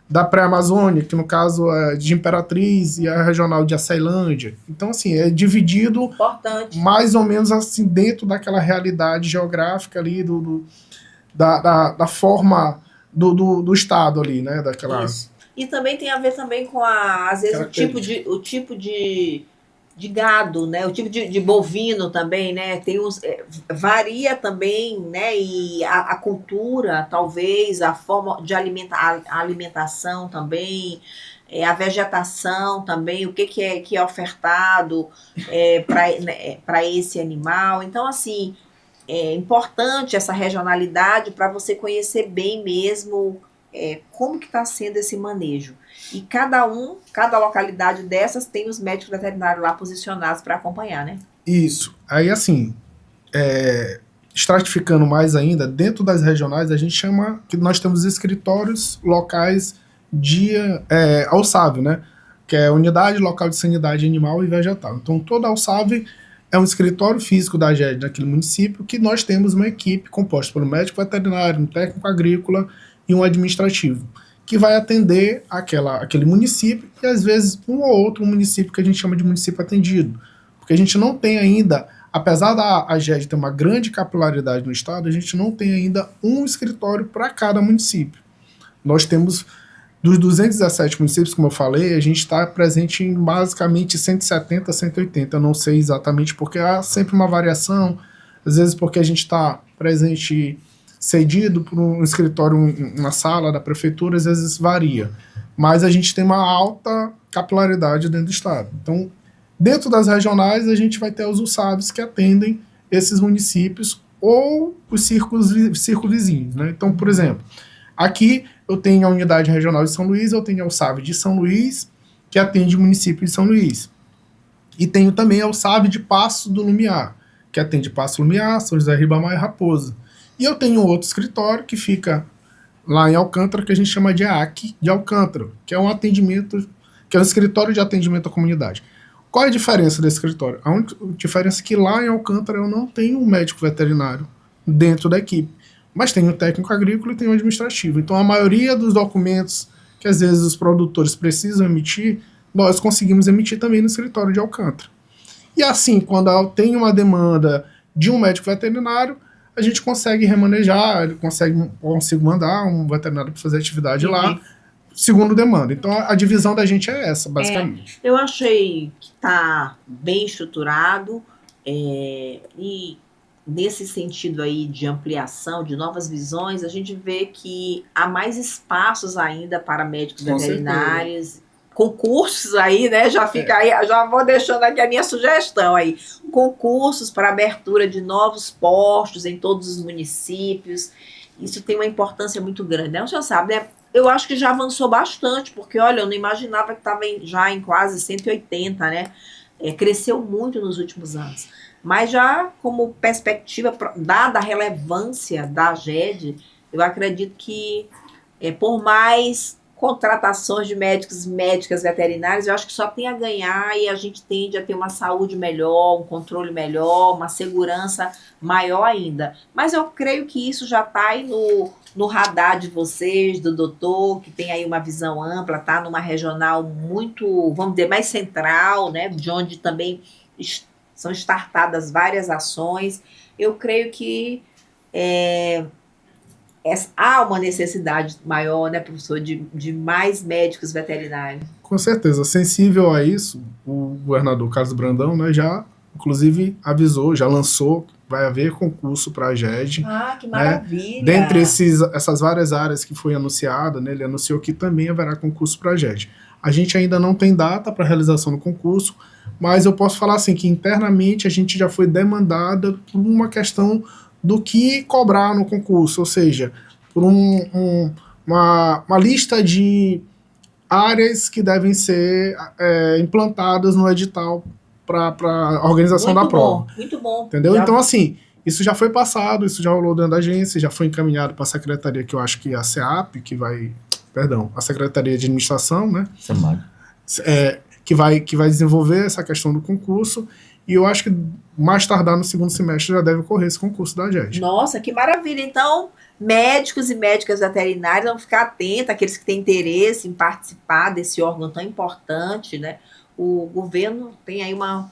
Speaker 2: Da Pré-Amazônia, que no caso é de Imperatriz, e a regional de Aceilândia. Então, assim, é dividido importante, mais ou menos assim, dentro daquela realidade geográfica ali, da forma do estado ali, né? Daquela...
Speaker 1: Isso. E também tem a ver também com, às vezes, o tipo de gado, né? O tipo de bovino também, né? Tem varia também, né? E a cultura, talvez, a forma de a alimentação também, a vegetação também, o que é ofertado para esse animal. Então, assim, é importante essa regionalidade para você conhecer bem mesmo como que está sendo esse manejo. E cada localidade dessas tem os médicos veterinários lá posicionados para acompanhar, né?
Speaker 2: Isso. Aí, assim, estratificando mais ainda, dentro das regionais, a gente chama que nós temos escritórios locais de ALSAV, né? Que é a Unidade Local de Sanidade Animal e Vegetal. Então, toda ALSAV é um escritório físico da AGED naquele município, que nós temos uma equipe composta pelo médico veterinário, um técnico agrícola e um administrativo, que vai atender aquele município e, às vezes, um ou outro município que a gente chama de município atendido. Porque a gente não tem ainda, apesar da AGED ter uma grande capilaridade no estado, a gente não tem ainda um escritório para cada município. Nós temos, dos 217 municípios, como eu falei, a gente está presente em basicamente 170, 180, eu não sei exatamente, porque há sempre uma variação, às vezes porque a gente está presente cedido por um escritório, uma sala da prefeitura, às vezes varia. Mas a gente tem uma alta capilaridade dentro do estado. Então, dentro das regionais, a gente vai ter os USAVs que atendem esses municípios ou os círculos vizinhos, né? Então, por exemplo, aqui eu tenho a Unidade Regional de São Luís, eu tenho a USAV de São Luís, que atende o município de São Luís. E tenho também a USAV de Passo do Lumiar, que atende Passo Lumiar, São José Ribamar e Raposa. E eu tenho outro escritório que fica lá em Alcântara, que a gente chama de AAC de Alcântara, que é um atendimento, que é um escritório de atendimento à comunidade. Qual é a diferença desse escritório? A única diferença é que lá em Alcântara eu não tenho um médico veterinário dentro da equipe, mas tenho um técnico agrícola e tenho um administrativo. Então a maioria dos documentos que às vezes os produtores precisam emitir, nós conseguimos emitir também no escritório de Alcântara. E assim, quando eu tenho uma demanda de um médico veterinário, a gente consegue remanejar, consigo mandar um veterinário para fazer atividade lá, segundo demanda. Então, a divisão da gente é essa, basicamente.
Speaker 1: Eu achei que está bem estruturado e nesse sentido aí de ampliação, de novas visões, a gente vê que há mais espaços ainda para médicos veterinários, concursos aí, né? Já fica aí, já vou deixando aqui a minha sugestão aí. Concursos para abertura de novos postos em todos os municípios. Isso tem uma importância muito grande, né? O senhor sabe, né? Eu acho que já avançou bastante, porque, olha, eu não imaginava que estava já em quase 180, né? Cresceu muito nos últimos anos. Mas já como perspectiva, dada a relevância da AGED, eu acredito que por mais contratações de médicos e médicas veterinárias, eu acho que só tem a ganhar e a gente tende a ter uma saúde melhor, um controle melhor, uma segurança maior ainda. Mas eu creio que isso já está aí no radar de vocês, do doutor, que tem aí uma visão ampla, tá numa regional muito, vamos dizer, mais central, né, de onde também são startadas várias ações. Eu creio que há uma necessidade maior, né, professor, de mais médicos veterinários.
Speaker 2: Com certeza, sensível a isso, o governador Carlos Brandão, né, já, inclusive, avisou, já lançou, vai haver concurso para a GED.
Speaker 1: Ah, que maravilha!
Speaker 2: Né? Dentre essas várias áreas que foi anunciada, né, ele anunciou que também haverá concurso para a GED. A gente ainda não tem data para a realização do concurso, mas eu posso falar assim, que internamente a gente já foi demandada por uma questão do que cobrar no concurso, ou seja, por uma lista de áreas que devem ser implantadas no edital para a organização da prova.
Speaker 1: Muito bom.
Speaker 2: Entendeu? Então, assim, isso já foi passado, isso já rolou dentro da agência, já foi encaminhado para a secretaria, que eu acho que é a SEAP, a Secretaria de Administração, né? Que vai desenvolver essa questão do concurso, e eu acho que mais tardar no segundo semestre já deve ocorrer esse concurso da GED.
Speaker 1: Nossa, que maravilha! Então, médicos e médicas veterinários vão ficar atentos, aqueles que têm interesse em participar desse órgão tão importante, né? O governo tem aí uma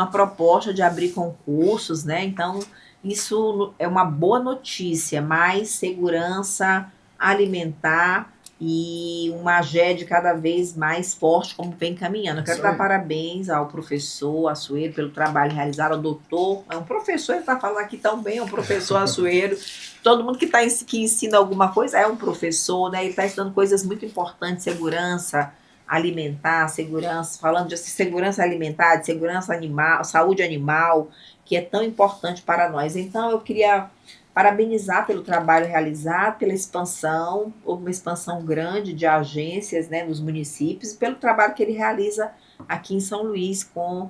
Speaker 1: proposta de abrir concursos, né? Então, isso é uma boa notícia, mais segurança alimentar e uma GED cada vez mais forte, como vem caminhando. Eu quero dar parabéns ao professor Assuero pelo trabalho realizado, ao doutor, é um professor, ele está falando aqui tão bem, é um professor Assuero, todo mundo que ensina alguma coisa é um professor, né? Ele está ensinando coisas muito importantes, segurança alimentar, segurança, falando de segurança alimentar, de segurança animal, saúde animal, que é tão importante para nós. Então, eu queria parabenizar pelo trabalho realizado, pela expansão, houve uma expansão grande de agências, né, nos municípios, e pelo trabalho que ele realiza aqui em São Luís com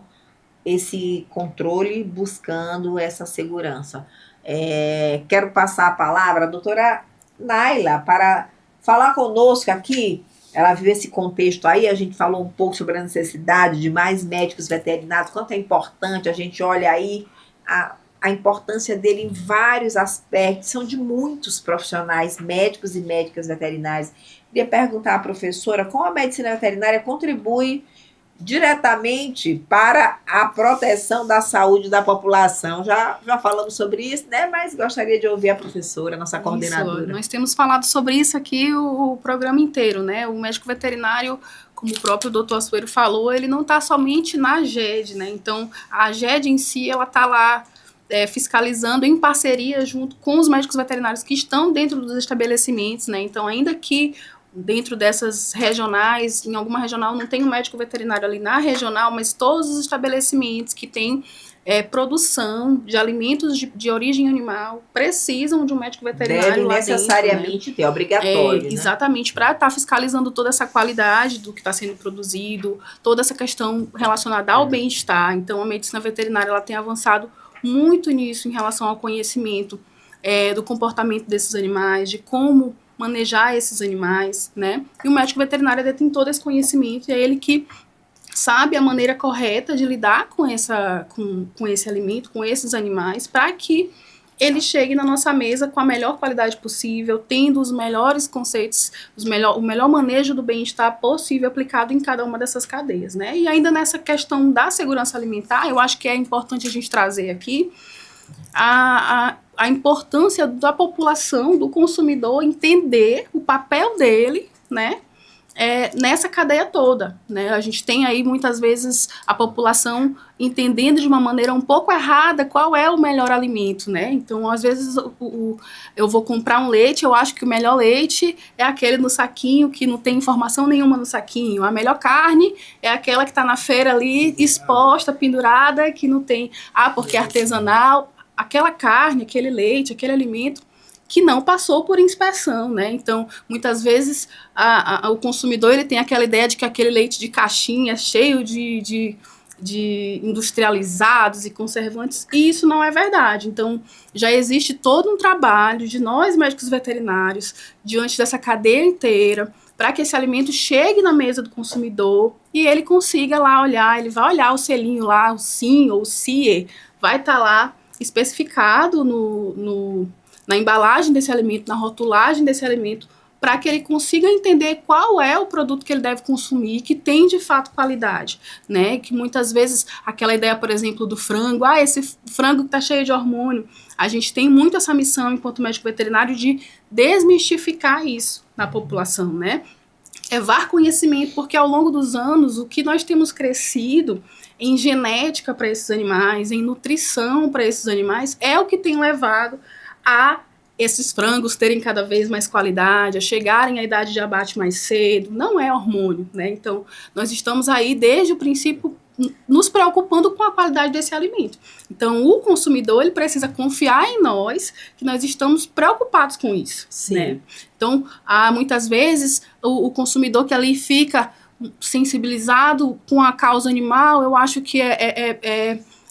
Speaker 1: esse controle, buscando essa segurança. Quero passar a palavra à doutora Naila para falar conosco aqui. Ela viu esse contexto aí, a gente falou um pouco sobre a necessidade de mais médicos veterinários, quanto é importante, a gente olha aí a importância dele em vários aspectos, são de muitos profissionais, médicos e médicas veterinárias. Queria perguntar à professora como a medicina veterinária contribui diretamente para a proteção da saúde da população. Já falamos sobre isso, né? Mas gostaria de ouvir a professora, nossa coordenadora.
Speaker 4: Nós temos falado sobre isso aqui o programa inteiro, né? O médico veterinário, como o próprio doutor Assuero falou, ele não está somente na GED, né? Então, a GED em si, ela está lá fiscalizando em parceria junto com os médicos veterinários que estão dentro dos estabelecimentos, né? Então, ainda que dentro dessas regionais, em alguma regional não tem um médico veterinário ali na regional, mas todos os estabelecimentos que têm produção de alimentos de origem animal precisam de um médico veterinário
Speaker 1: deve
Speaker 4: lá
Speaker 1: necessariamente
Speaker 4: dentro, né?
Speaker 1: ter, obrigatório, né?
Speaker 4: Exatamente, para estar fiscalizando toda essa qualidade do que está sendo produzido, toda essa questão relacionada ao bem-estar. Então, a medicina veterinária ela tem avançado muito nisso em relação ao conhecimento do comportamento desses animais, de como manejar esses animais, né? E o médico veterinário detém todo esse conhecimento e é ele que sabe a maneira correta de lidar com esse alimento, com esses animais, para que ele chegue na nossa mesa com a melhor qualidade possível, tendo os melhores conceitos, o melhor manejo do bem-estar possível aplicado em cada uma dessas cadeias, né? E ainda nessa questão da segurança alimentar, eu acho que é importante a gente trazer aqui a importância da população, do consumidor, entender o papel dele, né? Nessa cadeia toda, né? A gente tem aí muitas vezes a população entendendo de uma maneira um pouco errada qual é o melhor alimento, né? Então, às vezes eu vou comprar um leite, eu acho que o melhor leite é aquele no saquinho que não tem informação nenhuma no saquinho. A melhor carne é aquela que está na feira ali exposta, pendurada, que não tem, porque é artesanal. Aquela carne, aquele leite, aquele alimento que não passou por inspeção, né? Então, muitas vezes, o consumidor ele tem aquela ideia de que aquele leite de caixinha cheio de industrializados e conservantes, e isso não é verdade. Então, já existe todo um trabalho de nós, médicos veterinários, diante dessa cadeia inteira, para que esse alimento chegue na mesa do consumidor e ele consiga lá olhar, ele vai olhar o selinho lá, o SIM ou o CIE, vai estar lá especificado na embalagem desse alimento, na rotulagem desse alimento, para que ele consiga entender qual é o produto que ele deve consumir, que tem de fato qualidade, né? Que muitas vezes aquela ideia, por exemplo, do frango, esse frango que está cheio de hormônio, a gente tem muito essa missão enquanto médico veterinário de desmistificar isso na população, né? Levar conhecimento, porque ao longo dos anos o que nós temos crescido em genética para esses animais, em nutrição para esses animais, é o que tem levado a esses frangos terem cada vez mais qualidade, a chegarem à idade de abate mais cedo. Não é hormônio, né? Então, nós estamos aí desde o princípio nos preocupando com a qualidade desse alimento. Então, o consumidor, ele precisa confiar em nós, que nós estamos preocupados com isso.
Speaker 1: Sim.
Speaker 4: Né? Então, muitas vezes, o consumidor que ali fica sensibilizado com a causa animal, eu acho que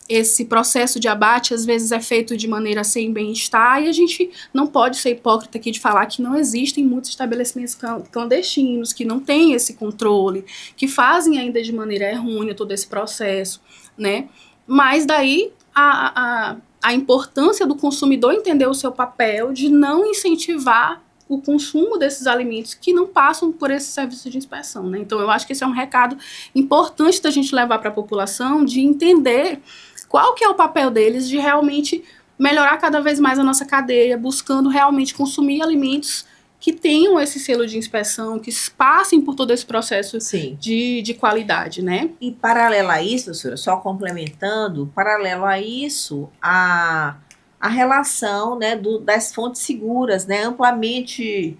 Speaker 4: esse processo de abate, às vezes, é feito de maneira sem bem-estar, e a gente não pode ser hipócrita aqui de falar que não existem muitos estabelecimentos clandestinos, que não têm esse controle, que fazem ainda de maneira errônea todo esse processo, né? Mas daí a importância do consumidor entender o seu papel de não incentivar o consumo desses alimentos que não passam por esse serviço de inspeção, né? Então, eu acho que esse é um recado importante da gente levar para a população, de entender qual que é o papel deles de realmente melhorar cada vez mais a nossa cadeia, buscando realmente consumir alimentos que tenham esse selo de inspeção, que passem por todo esse processo de qualidade, né?
Speaker 1: E paralelo a isso, professora, só complementando, paralelo a isso, a relação, né, das fontes seguras, né, amplamente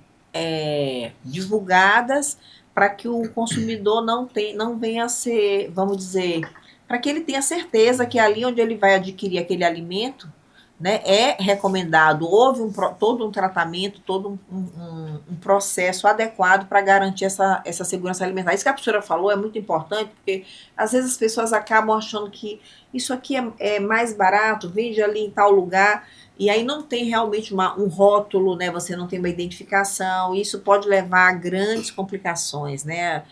Speaker 1: divulgadas, para que o consumidor não venha a ser, vamos dizer, para que ele tenha certeza que ali onde ele vai adquirir aquele alimento, né, é recomendado, houve todo um tratamento, todo um processo adequado para garantir essa segurança alimentar. Isso que a professora falou é muito importante, porque às vezes as pessoas acabam achando que isso aqui é mais barato, vende ali em tal lugar, e aí não tem realmente um rótulo, né, você não tem uma identificação, e isso pode levar a grandes complicações, né?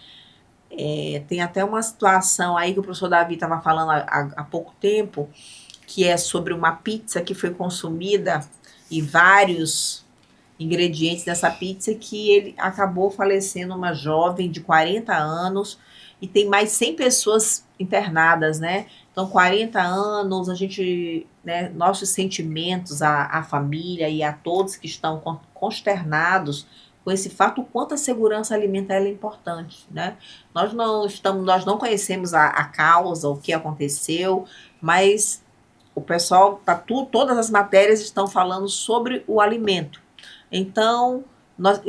Speaker 1: Tem até uma situação aí que o professor Davi estava falando há pouco tempo, que é sobre uma pizza que foi consumida e vários ingredientes dessa pizza, que ele acabou falecendo, uma jovem de 40 anos, e tem mais 100 pessoas internadas, né? Então, 40 anos, a gente, né, nossos sentimentos à família e a todos que estão consternados com esse fato, o quanto a segurança alimentar é importante, né? Nós não conhecemos a causa, o que aconteceu, mas o pessoal, todas as matérias estão falando sobre o alimento. Então,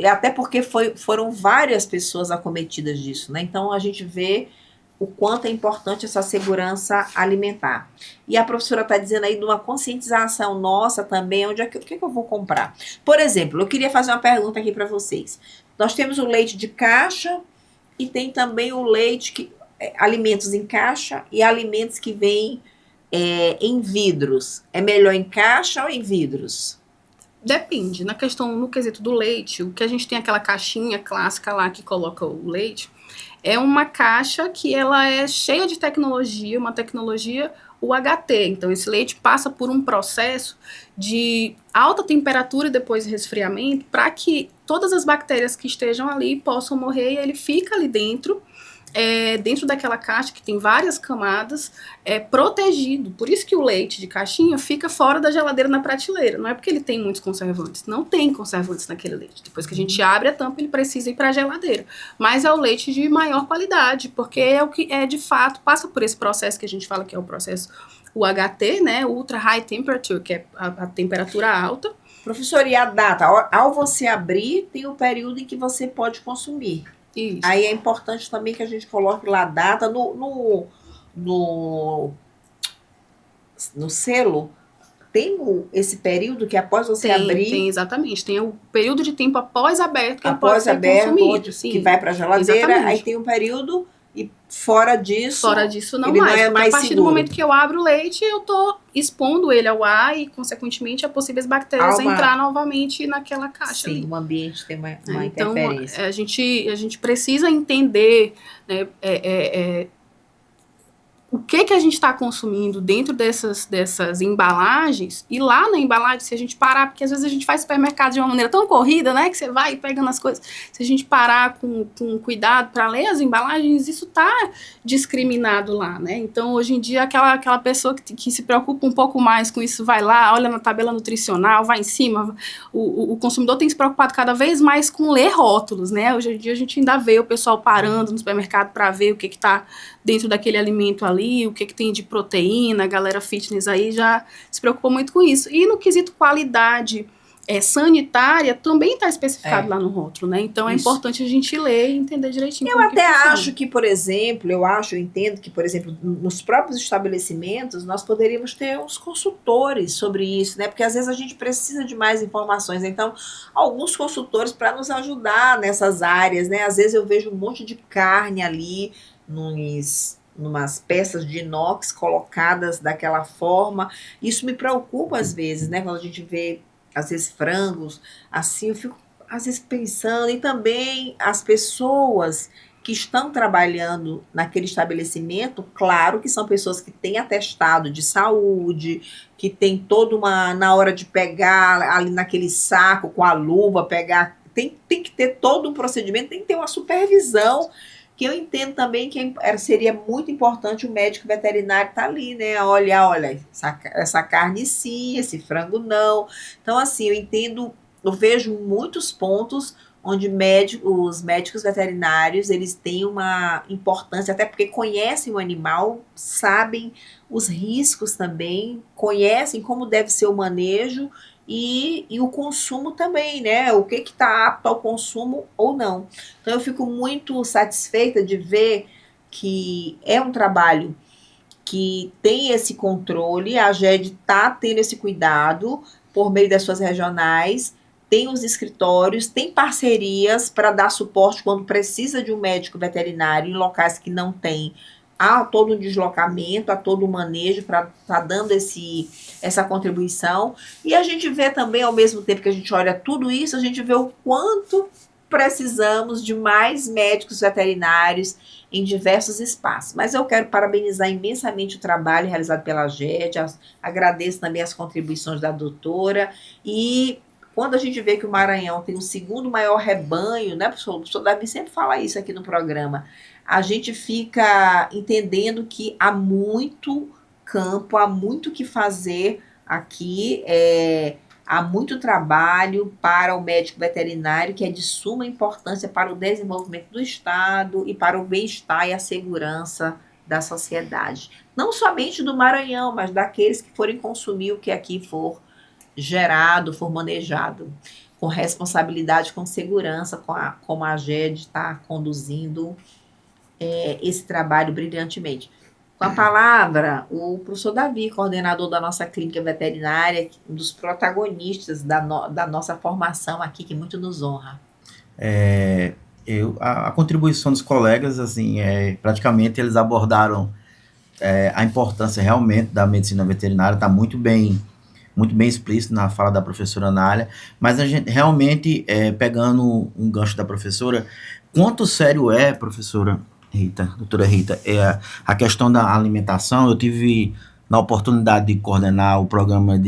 Speaker 1: até porque foram várias pessoas acometidas disso, né? Então, a gente vê o quanto é importante essa segurança alimentar. E a professora está dizendo aí de uma conscientização nossa também, o que eu vou comprar? Por exemplo, eu queria fazer uma pergunta aqui para vocês. Nós temos o leite de caixa e tem também o leite, alimentos em caixa e alimentos que vêm em vidros. É melhor em caixa ou em vidros?
Speaker 4: Depende. No quesito do leite, o que a gente tem aquela caixinha clássica lá que coloca o leite, é uma caixa que ela é cheia de tecnologia, uma tecnologia UHT. Então, esse leite passa por um processo de alta temperatura e depois resfriamento para que todas as bactérias que estejam ali possam morrer, e ele fica ali dentro daquela caixa que tem várias camadas, protegido. Por isso que o leite de caixinha fica fora da geladeira na prateleira. Não é porque ele tem muitos conservantes. Não tem conservantes naquele leite. Depois que a gente abre a tampa, ele precisa ir para a geladeira. Mas é o leite de maior qualidade, porque é o que de fato passa por esse processo que a gente fala que é o processo UHT, né? Ultra High Temperature, que é a temperatura alta.
Speaker 1: Professor, e a data? Ao você abrir, tem o período em que você pode consumir.
Speaker 4: Isso.
Speaker 1: Aí é importante também que a gente coloque lá a data no selo. Tem esse período que após você abrir...
Speaker 4: Tem, exatamente. Tem o período de tempo após aberto, que
Speaker 1: após
Speaker 4: pode ser
Speaker 1: aberto,
Speaker 4: consumido.
Speaker 1: que vai para a geladeira.
Speaker 4: Exatamente.
Speaker 1: Aí tem um período e fora disso
Speaker 4: não
Speaker 1: ele
Speaker 4: mais.
Speaker 1: não é
Speaker 4: Porque
Speaker 1: mais
Speaker 4: a partir
Speaker 1: seguro.
Speaker 4: do momento que eu abro o leite, eu estou expondo ele ao ar e, consequentemente, a possíveis bactérias entrar novamente naquela caixa.
Speaker 1: Sim,
Speaker 4: ali.
Speaker 1: o ambiente tem uma
Speaker 4: Então,
Speaker 1: interferência.
Speaker 4: a gente precisa entender, né, o que a gente está consumindo dentro dessas embalagens, e lá na embalagem, se a gente parar, porque às vezes a gente faz supermercado de uma maneira tão corrida, né, que você vai pegando as coisas, se a gente parar com cuidado para ler as embalagens, isso está discriminado lá, né, então hoje em dia aquela pessoa que se preocupa um pouco mais com isso, vai lá, olha na tabela nutricional, vai em cima, o consumidor tem se preocupado cada vez mais com ler rótulos, né, hoje em dia a gente ainda vê o pessoal parando no supermercado para ver o que está dentro daquele alimento ali, o que tem de proteína, a galera fitness aí já se preocupa muito com isso. E no quesito qualidade sanitária, também está especificado lá no rótulo, né? Então é importante a gente ler e entender direitinho.
Speaker 1: Eu até acho que, por exemplo, eu entendo que, por exemplo, nos próprios estabelecimentos, nós poderíamos ter uns consultores sobre isso, né? Porque às vezes a gente precisa de mais informações. Então, alguns consultores para nos ajudar nessas áreas, né? Às vezes eu vejo um monte de carne ali, numas peças de inox colocadas daquela forma. Isso me preocupa às vezes, né? Quando a gente vê, às vezes, frangos, assim, eu fico, às vezes, pensando, e também as pessoas que estão trabalhando naquele estabelecimento, claro que são pessoas que têm atestado de saúde, que tem toda na hora de pegar ali naquele saco com a luva, pegar, tem que ter todo um procedimento, tem que ter uma supervisão, que eu entendo também que seria muito importante o médico veterinário estar ali, né? Olha, essa carne sim, esse frango não. Então, assim, eu vejo muitos pontos onde os médicos veterinários, eles têm uma importância, até porque conhecem o animal, sabem os riscos também, conhecem como deve ser o manejo, e o consumo também, né? O que está apto ao consumo ou não. Então eu fico muito satisfeita de ver que é um trabalho que tem esse controle, a GED está tendo esse cuidado por meio das suas regionais, tem os escritórios, tem parcerias para dar suporte quando precisa de um médico veterinário em locais que não tem. Há todo um deslocamento, há todo um manejo para estar dando essa contribuição. E a gente vê também, ao mesmo tempo que a gente olha tudo isso, a gente vê o quanto precisamos de mais médicos veterinários em diversos espaços. Mas eu quero parabenizar imensamente o trabalho realizado pela GED, agradeço também as contribuições da doutora, e quando a gente vê que o Maranhão tem o segundo maior rebanho, né, professor? O professor Davi sempre fala isso aqui no programa, a gente fica entendendo que há muito campo, há muito o que fazer aqui, há muito trabalho para o médico veterinário, que é de suma importância para o desenvolvimento do Estado e para o bem-estar e a segurança da sociedade. Não somente do Maranhão, mas daqueles que forem consumir o que aqui for gerado, for manejado, com responsabilidade, com segurança, como a GED está conduzindo esse trabalho brilhantemente. Com a palavra, o professor Davi, coordenador da nossa clínica veterinária, um dos protagonistas da nossa formação aqui, que muito nos honra.
Speaker 3: A contribuição dos colegas, assim, praticamente eles abordaram a importância realmente da medicina veterinária, está muito bem explícito na fala da professora Nália, mas a gente realmente, pegando um gancho da professora, quanto sério professora Rita, doutora Rita, a questão da alimentação. Eu tive na oportunidade de coordenar o programa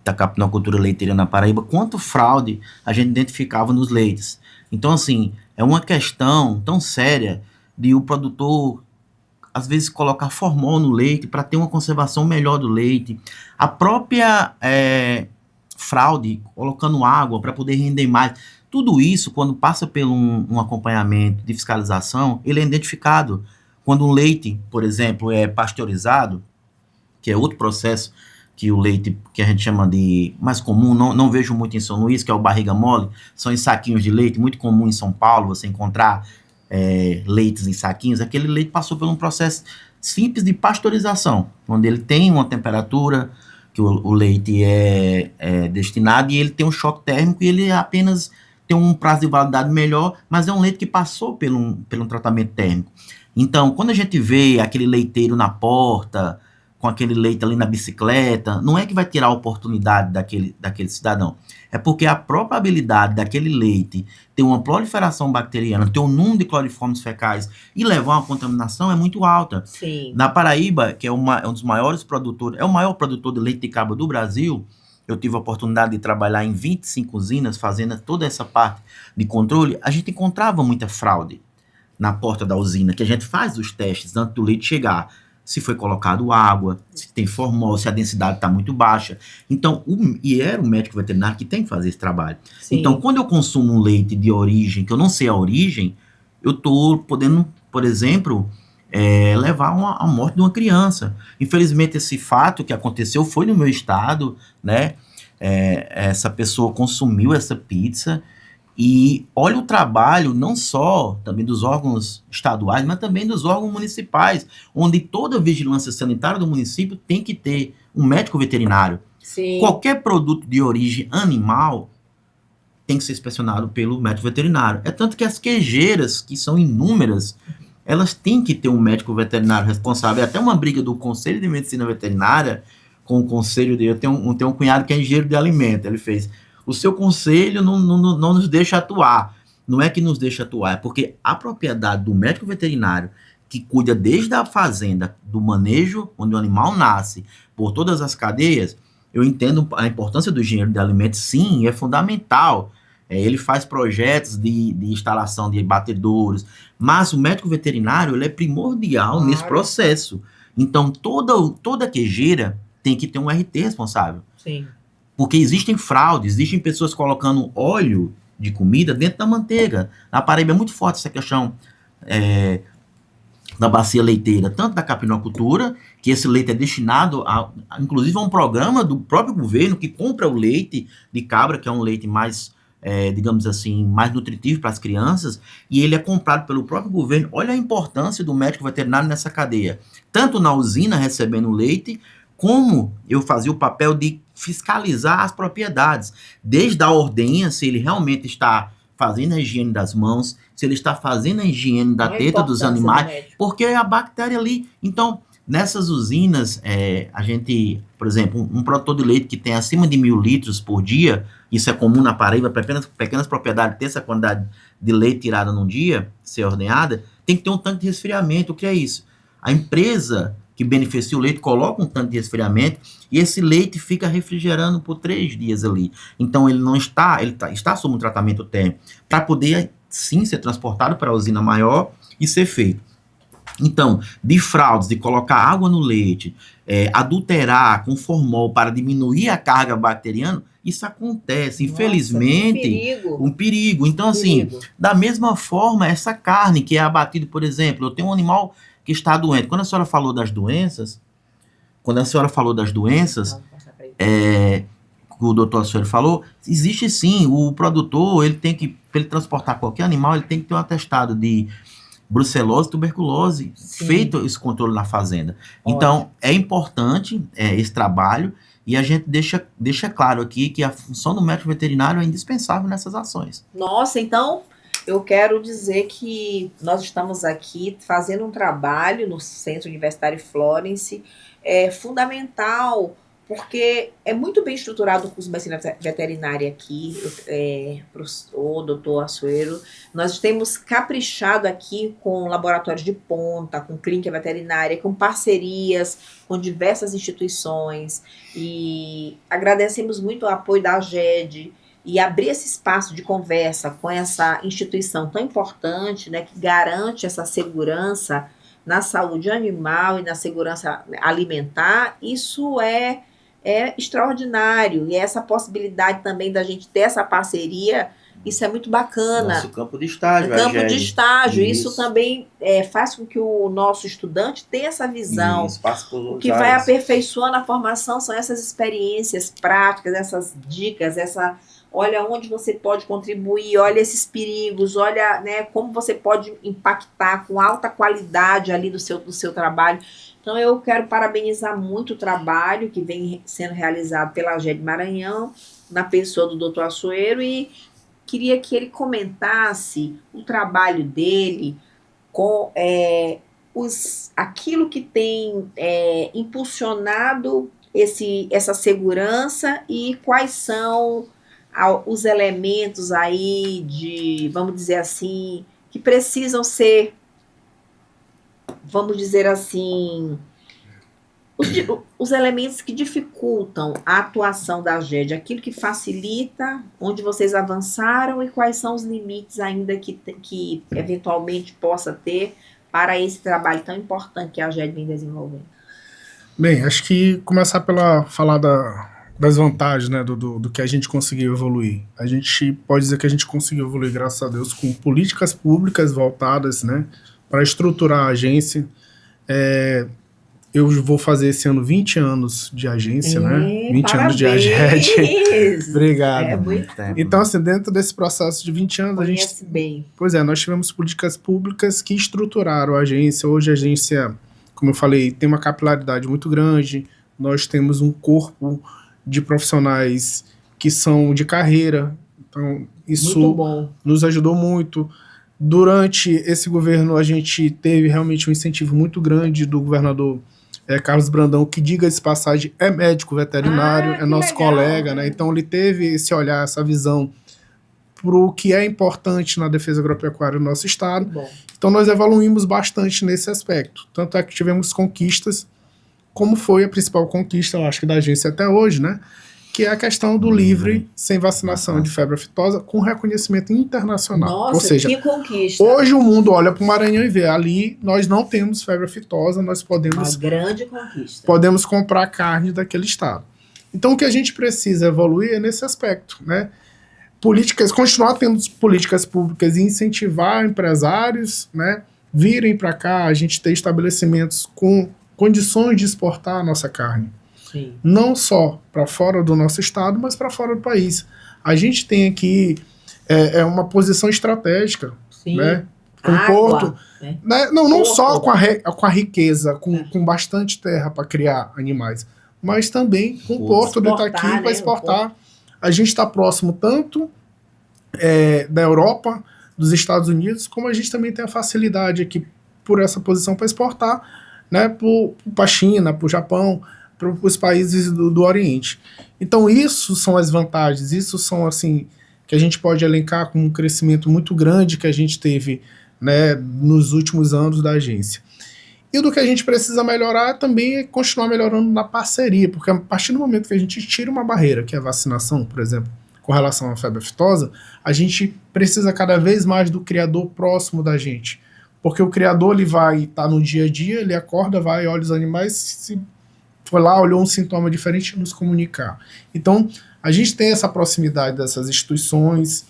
Speaker 3: da capinocultura leiteira na Paraíba, quanto fraude a gente identificava nos leites. Então, assim, é uma questão tão séria de o produtor, às vezes, colocar formol no leite para ter uma conservação melhor do leite. A própria fraude, colocando água para poder render mais. Tudo isso, quando passa por um acompanhamento de fiscalização, ele é identificado. Quando um leite, por exemplo, é pasteurizado, que é outro processo que o leite, que a gente chama de mais comum, não vejo muito em São Luís, que é o barriga mole, são em saquinhos de leite, muito comum em São Paulo, você encontrar leites em saquinhos. Aquele leite passou por um processo simples de pasteurização, onde ele tem uma temperatura que o leite é destinado, e ele tem um choque térmico, e ele apenas tem um prazo de validade melhor, mas é um leite que passou pelo um tratamento térmico. Então, quando a gente vê aquele leiteiro na porta, com aquele leite ali na bicicleta, não é que vai tirar a oportunidade daquele cidadão. É porque a probabilidade daquele leite ter uma proliferação bacteriana, ter um número de cloriformes fecais e levar a uma contaminação é muito alta.
Speaker 1: Sim.
Speaker 3: Na Paraíba, que é um dos maiores produtores, é o maior produtor de leite de cabra do Brasil, eu tive a oportunidade de trabalhar em 25 usinas, fazendo toda essa parte de controle, a gente encontrava muita fraude na porta da usina, que a gente faz os testes antes do leite chegar. Se foi colocado água, se tem formol, se a densidade está muito baixa. Então, era o médico veterinário que tem que fazer esse trabalho.
Speaker 1: Sim.
Speaker 3: Então, quando eu consumo um leite de origem, que eu não sei a origem, eu estou podendo, por exemplo, levar a morte de uma criança. Infelizmente, esse fato que aconteceu foi no meu estado, né? Essa pessoa consumiu essa pizza. E olha o trabalho, não só também dos órgãos estaduais, mas também dos órgãos municipais, onde toda vigilância sanitária do município tem que ter um médico veterinário.
Speaker 1: Sim.
Speaker 3: Qualquer produto de origem animal tem que ser inspecionado pelo médico veterinário. É tanto que as queijeiras, que são inúmeras, elas têm que ter um médico veterinário responsável. É até uma briga do Conselho de Medicina Veterinária com o Conselho de... Eu tenho um cunhado que é engenheiro de alimento, ele fez... O seu conselho não nos deixa atuar. Não é que nos deixa atuar, é porque a propriedade do médico veterinário, que cuida desde a fazenda, do manejo, onde o animal nasce, por todas as cadeias, eu entendo a importância do engenheiro de alimentos, sim, é fundamental. Ele faz projetos de instalação de batedouros, mas o médico veterinário ele é primordial nesse processo. Então, toda queijeira tem que ter um RT responsável.
Speaker 1: Sim.
Speaker 3: Porque existem fraudes, existem pessoas colocando óleo de comida dentro da manteiga. Na Paraíba é muito forte essa questão da bacia leiteira, tanto da capinocultura, que esse leite é destinado, inclusive, a um programa do próprio governo que compra o leite de cabra, que é um leite mais, digamos assim, mais nutritivo para as crianças, e ele é comprado pelo próprio governo. Olha a importância do médico veterinário nessa cadeia. Tanto na usina recebendo leite, como eu fazia o papel de fiscalizar as propriedades, desde a ordenha, se ele realmente está fazendo a higiene das mãos, se ele está fazendo a higiene da teta dos animais, porque é a bactéria ali. Então, nessas usinas, a gente, por exemplo, um produtor de leite que tem acima de 1.000 litros por dia, isso é comum na Paraíba, para pequenas propriedades ter essa quantidade de leite tirada num dia, ser ordenhada, tem que ter um tanque de resfriamento. O que é isso? A empresa que beneficia o leite, coloca um tanque de resfriamento e esse leite fica refrigerando por 3 dias ali. Então, ele está sob um tratamento térmico para poder, sim, ser transportado para a usina maior e ser feito. Então, de fraudes, de colocar água no leite, adulterar com formol para diminuir a carga bacteriana, isso acontece, infelizmente, um perigo. Então, assim, da mesma forma, essa carne que é abatida, por exemplo, eu tenho um animal que está doente. Quando a senhora falou das doenças, o doutor Assuero falou, existe sim, o produtor, ele tem que, para ele transportar qualquer animal, ele tem que ter um atestado de brucelose, tuberculose, feito esse controle na fazenda. Então, é importante esse trabalho, e a gente deixa claro aqui que a função do médico veterinário é indispensável nessas ações.
Speaker 1: Nossa, então... Eu quero dizer que nós estamos aqui fazendo um trabalho no Centro Universitário Florence, fundamental, porque é muito bem estruturado o curso de medicina veterinária aqui, o doutor Assuero. Nós temos caprichado aqui com laboratórios de ponta, com clínica veterinária, com parcerias com diversas instituições, e agradecemos muito o apoio da AGED, e abrir esse espaço de conversa com essa instituição tão importante, né, que garante essa segurança na saúde animal e na segurança alimentar, isso é extraordinário. E essa possibilidade também da gente ter essa parceria, isso é muito bacana.
Speaker 3: Nosso campo de estágio.
Speaker 1: Campo de estágio. Isso também faz com que o nosso estudante tenha essa visão. O que vai aperfeiçoando a formação são essas experiências práticas, essas dicas, olha onde você pode contribuir, olha esses perigos, olha, né, como você pode impactar com alta qualidade ali do seu trabalho. Então, eu quero parabenizar muito o trabalho que vem sendo realizado pela AGED Maranhão, na pessoa do Dr. Assuero, e queria que ele comentasse o trabalho dele com aquilo que tem impulsionado essa segurança e quais são os elementos aí vamos dizer assim, que precisam ser, vamos dizer assim, os elementos que dificultam a atuação da GED, aquilo que facilita, onde vocês avançaram e quais são os limites ainda que eventualmente possa ter para esse trabalho tão importante que a GED vem desenvolvendo.
Speaker 2: Bem, acho que começar pela falar das vantagens, né, do que a gente conseguiu evoluir. A gente pode dizer que a gente conseguiu evoluir, graças a Deus, com políticas públicas voltadas, né, para estruturar a agência. Eu vou fazer esse ano 20 anos de agência, né? 20
Speaker 1: parabéns.
Speaker 2: Anos de agência. Obrigado.
Speaker 3: Muito tempo.
Speaker 2: Então, assim, dentro desse processo de 20 anos,
Speaker 1: Conhece bem.
Speaker 2: Pois é, nós tivemos políticas públicas que estruturaram a agência. Hoje a agência, como eu falei, tem uma capilaridade muito grande. Nós temos um corpo de profissionais que são de carreira. Então, isso
Speaker 1: Muito bom.
Speaker 2: nos ajudou muito. Durante esse governo, a gente teve realmente um incentivo muito grande do governador Carlos Brandão, que, diga-se de passagem, é médico veterinário, é nosso
Speaker 1: legal,
Speaker 2: colega, né? Então ele teve esse olhar, essa visão para o que é importante na defesa agropecuária do nosso estado.
Speaker 1: Bom.
Speaker 2: Então nós evoluímos bastante nesse aspecto. Tanto é que tivemos conquistas, como foi a principal conquista, eu acho que da agência até hoje, né? Que é a questão do livre, sem vacinação de febre aftosa, com reconhecimento internacional.
Speaker 1: Nossa,
Speaker 2: ou seja,
Speaker 1: que conquista.
Speaker 2: hoje o mundo olha para o Maranhão e vê, ali nós não temos febre aftosa, nós
Speaker 1: Uma
Speaker 2: podemos
Speaker 1: grande conquista.
Speaker 2: comprar carne daquele estado. Então o que a gente precisa evoluir é nesse aspecto, né? Continuar tendo políticas públicas e incentivar empresários, né, virem para cá, a gente ter estabelecimentos com condições de exportar a nossa carne.
Speaker 1: Sim.
Speaker 2: Não só para fora do nosso estado, mas para fora do país. A gente tem aqui uma posição estratégica,
Speaker 1: Sim.
Speaker 2: né? Com
Speaker 1: Água,
Speaker 2: porto,
Speaker 1: né?
Speaker 2: não
Speaker 1: Porto.
Speaker 2: só com a riqueza, com bastante terra para criar animais, mas também com o porto de estar aqui
Speaker 1: Exportar,
Speaker 2: para
Speaker 1: né,
Speaker 2: exportar. A gente está próximo tanto da Europa, dos Estados Unidos, como a gente também tem a facilidade aqui por essa posição para exportar, né, para a China, para o Japão, para os países do Oriente. Então isso são as vantagens, isso são assim que a gente pode elencar como um crescimento muito grande que a gente teve, né, nos últimos anos da agência. E do que a gente precisa melhorar também é continuar melhorando na parceria, porque a partir do momento que a gente tira uma barreira, que é a vacinação, por exemplo, com relação à febre aftosa, a gente precisa cada vez mais do criador próximo da gente. Porque o criador ele vai estar no dia a dia, ele acorda, vai, olha os animais, se foi lá, olhou um sintoma diferente, nos comunicar. Então, a gente tem essa proximidade dessas instituições,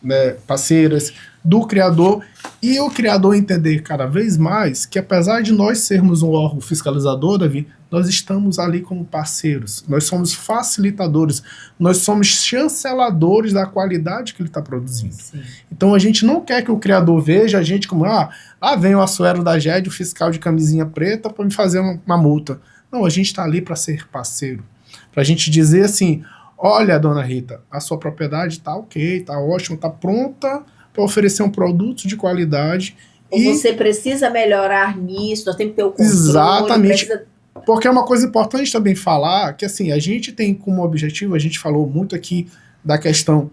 Speaker 2: né, parceiras, do criador, e o criador entender cada vez mais que, apesar de nós sermos um órgão fiscalizador, Davi, nós estamos ali como parceiros, nós somos facilitadores, nós somos chanceladores da qualidade que ele está produzindo.
Speaker 1: Sim.
Speaker 2: Então a gente não quer que o criador veja a gente como, lá vem o Assuero da GED, o fiscal de camisinha preta, para me fazer uma multa. Não, a gente está ali para ser parceiro, para a gente dizer assim, olha, dona Rita, a sua propriedade está ok, está ótima, está pronta para oferecer um produto de qualidade.
Speaker 1: Ou você precisa melhorar nisso, nós temos que ter o controle.
Speaker 2: Exatamente. Porque é uma coisa importante também falar que assim, a gente tem como objetivo, a gente falou muito aqui da questão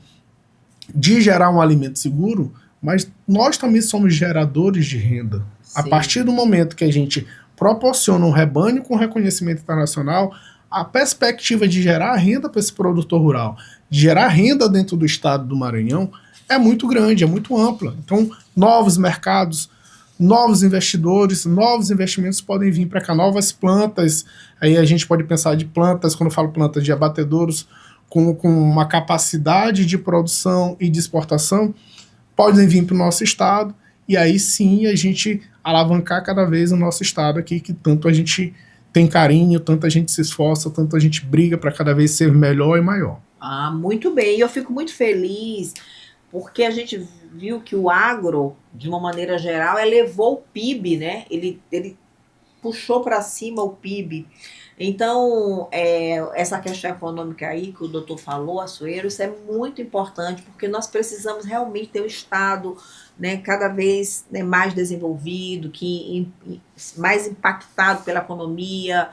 Speaker 2: de gerar um alimento seguro, mas nós também somos geradores de renda.
Speaker 1: Sim.
Speaker 2: A partir do momento que a gente proporciona um rebanho com reconhecimento internacional, a perspectiva de gerar renda para esse produtor rural, de gerar renda dentro do estado do Maranhão, é muito grande, é muito ampla. Então, novos mercados, novos investidores, novos investimentos podem vir para cá, novas plantas. Aí a gente pode pensar de plantas, quando eu falo plantas de abatedouros, com uma capacidade de produção e de exportação, podem vir para o nosso estado, e aí sim a gente alavancar cada vez o nosso estado aqui, que tanto a gente tem carinho, tanto a gente se esforça, tanto a gente briga para cada vez ser melhor e maior.
Speaker 1: Ah, muito bem. E eu fico muito feliz, porque a gente viu que o agro, de uma maneira geral, elevou o PIB, né? Ele puxou para cima o PIB. Então, essa questão econômica aí que o doutor falou, Assuero, isso é muito importante, porque nós precisamos realmente ter um Estado, né, cada vez, né, mais desenvolvido, mais impactado pela economia,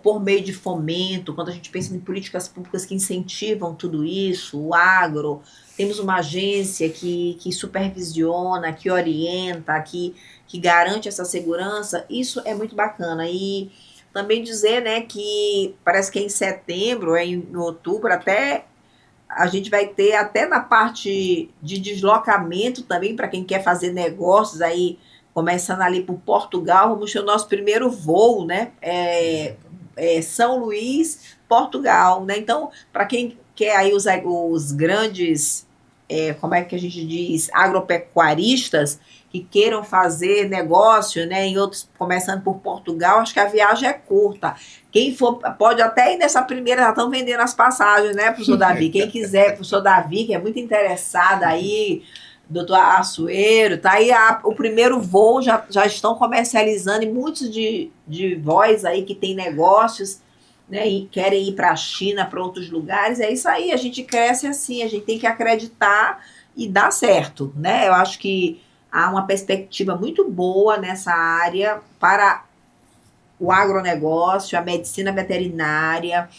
Speaker 1: por meio de fomento, quando a gente pensa em políticas públicas que incentivam tudo isso, o agro, temos uma agência que supervisiona, que orienta, que garante essa segurança, isso é muito bacana. E também dizer, né, que parece que em setembro, em outubro, até a gente vai ter, até na parte de deslocamento também, para quem quer fazer negócios aí, começando ali por Portugal, vamos ter o nosso primeiro voo, né, São Luís, Portugal, né? Então, para quem quer aí os grandes, como é que a gente diz, agropecuaristas, que queiram fazer negócio, né, em outros, começando por Portugal, acho que a viagem é curta. Quem for, pode até ir nessa primeira, já estão vendendo as passagens, né, professor Davi? Quem quiser, professor Davi, que é muito interessado aí, doutor Assuero, tá aí o primeiro voo, já estão comercializando, e muitos de vós aí que tem negócios, né, e querem ir para a China, para outros lugares, é isso aí, a gente cresce assim, a gente tem que acreditar e dar certo, né? Eu acho que há uma perspectiva muito boa nessa área para o agronegócio, a medicina veterinária,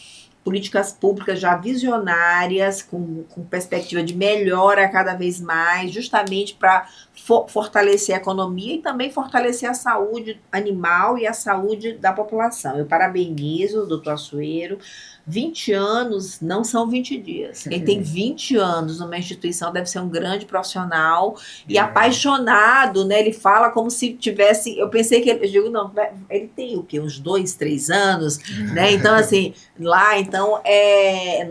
Speaker 1: políticas públicas já visionárias, com perspectiva de melhora cada vez mais, justamente para fortalecer a economia e também fortalecer a saúde animal e a saúde da população. Eu parabenizo o doutor Assuero. 20 anos não são 20 dias. Quem tem 20 anos numa instituição deve ser um grande profissional e apaixonado, né? Ele fala como se tivesse... Eu pensei que ele... Eu digo, não, ele tem o quê? Uns 2, 3 anos, né? Então, assim, lá, então, é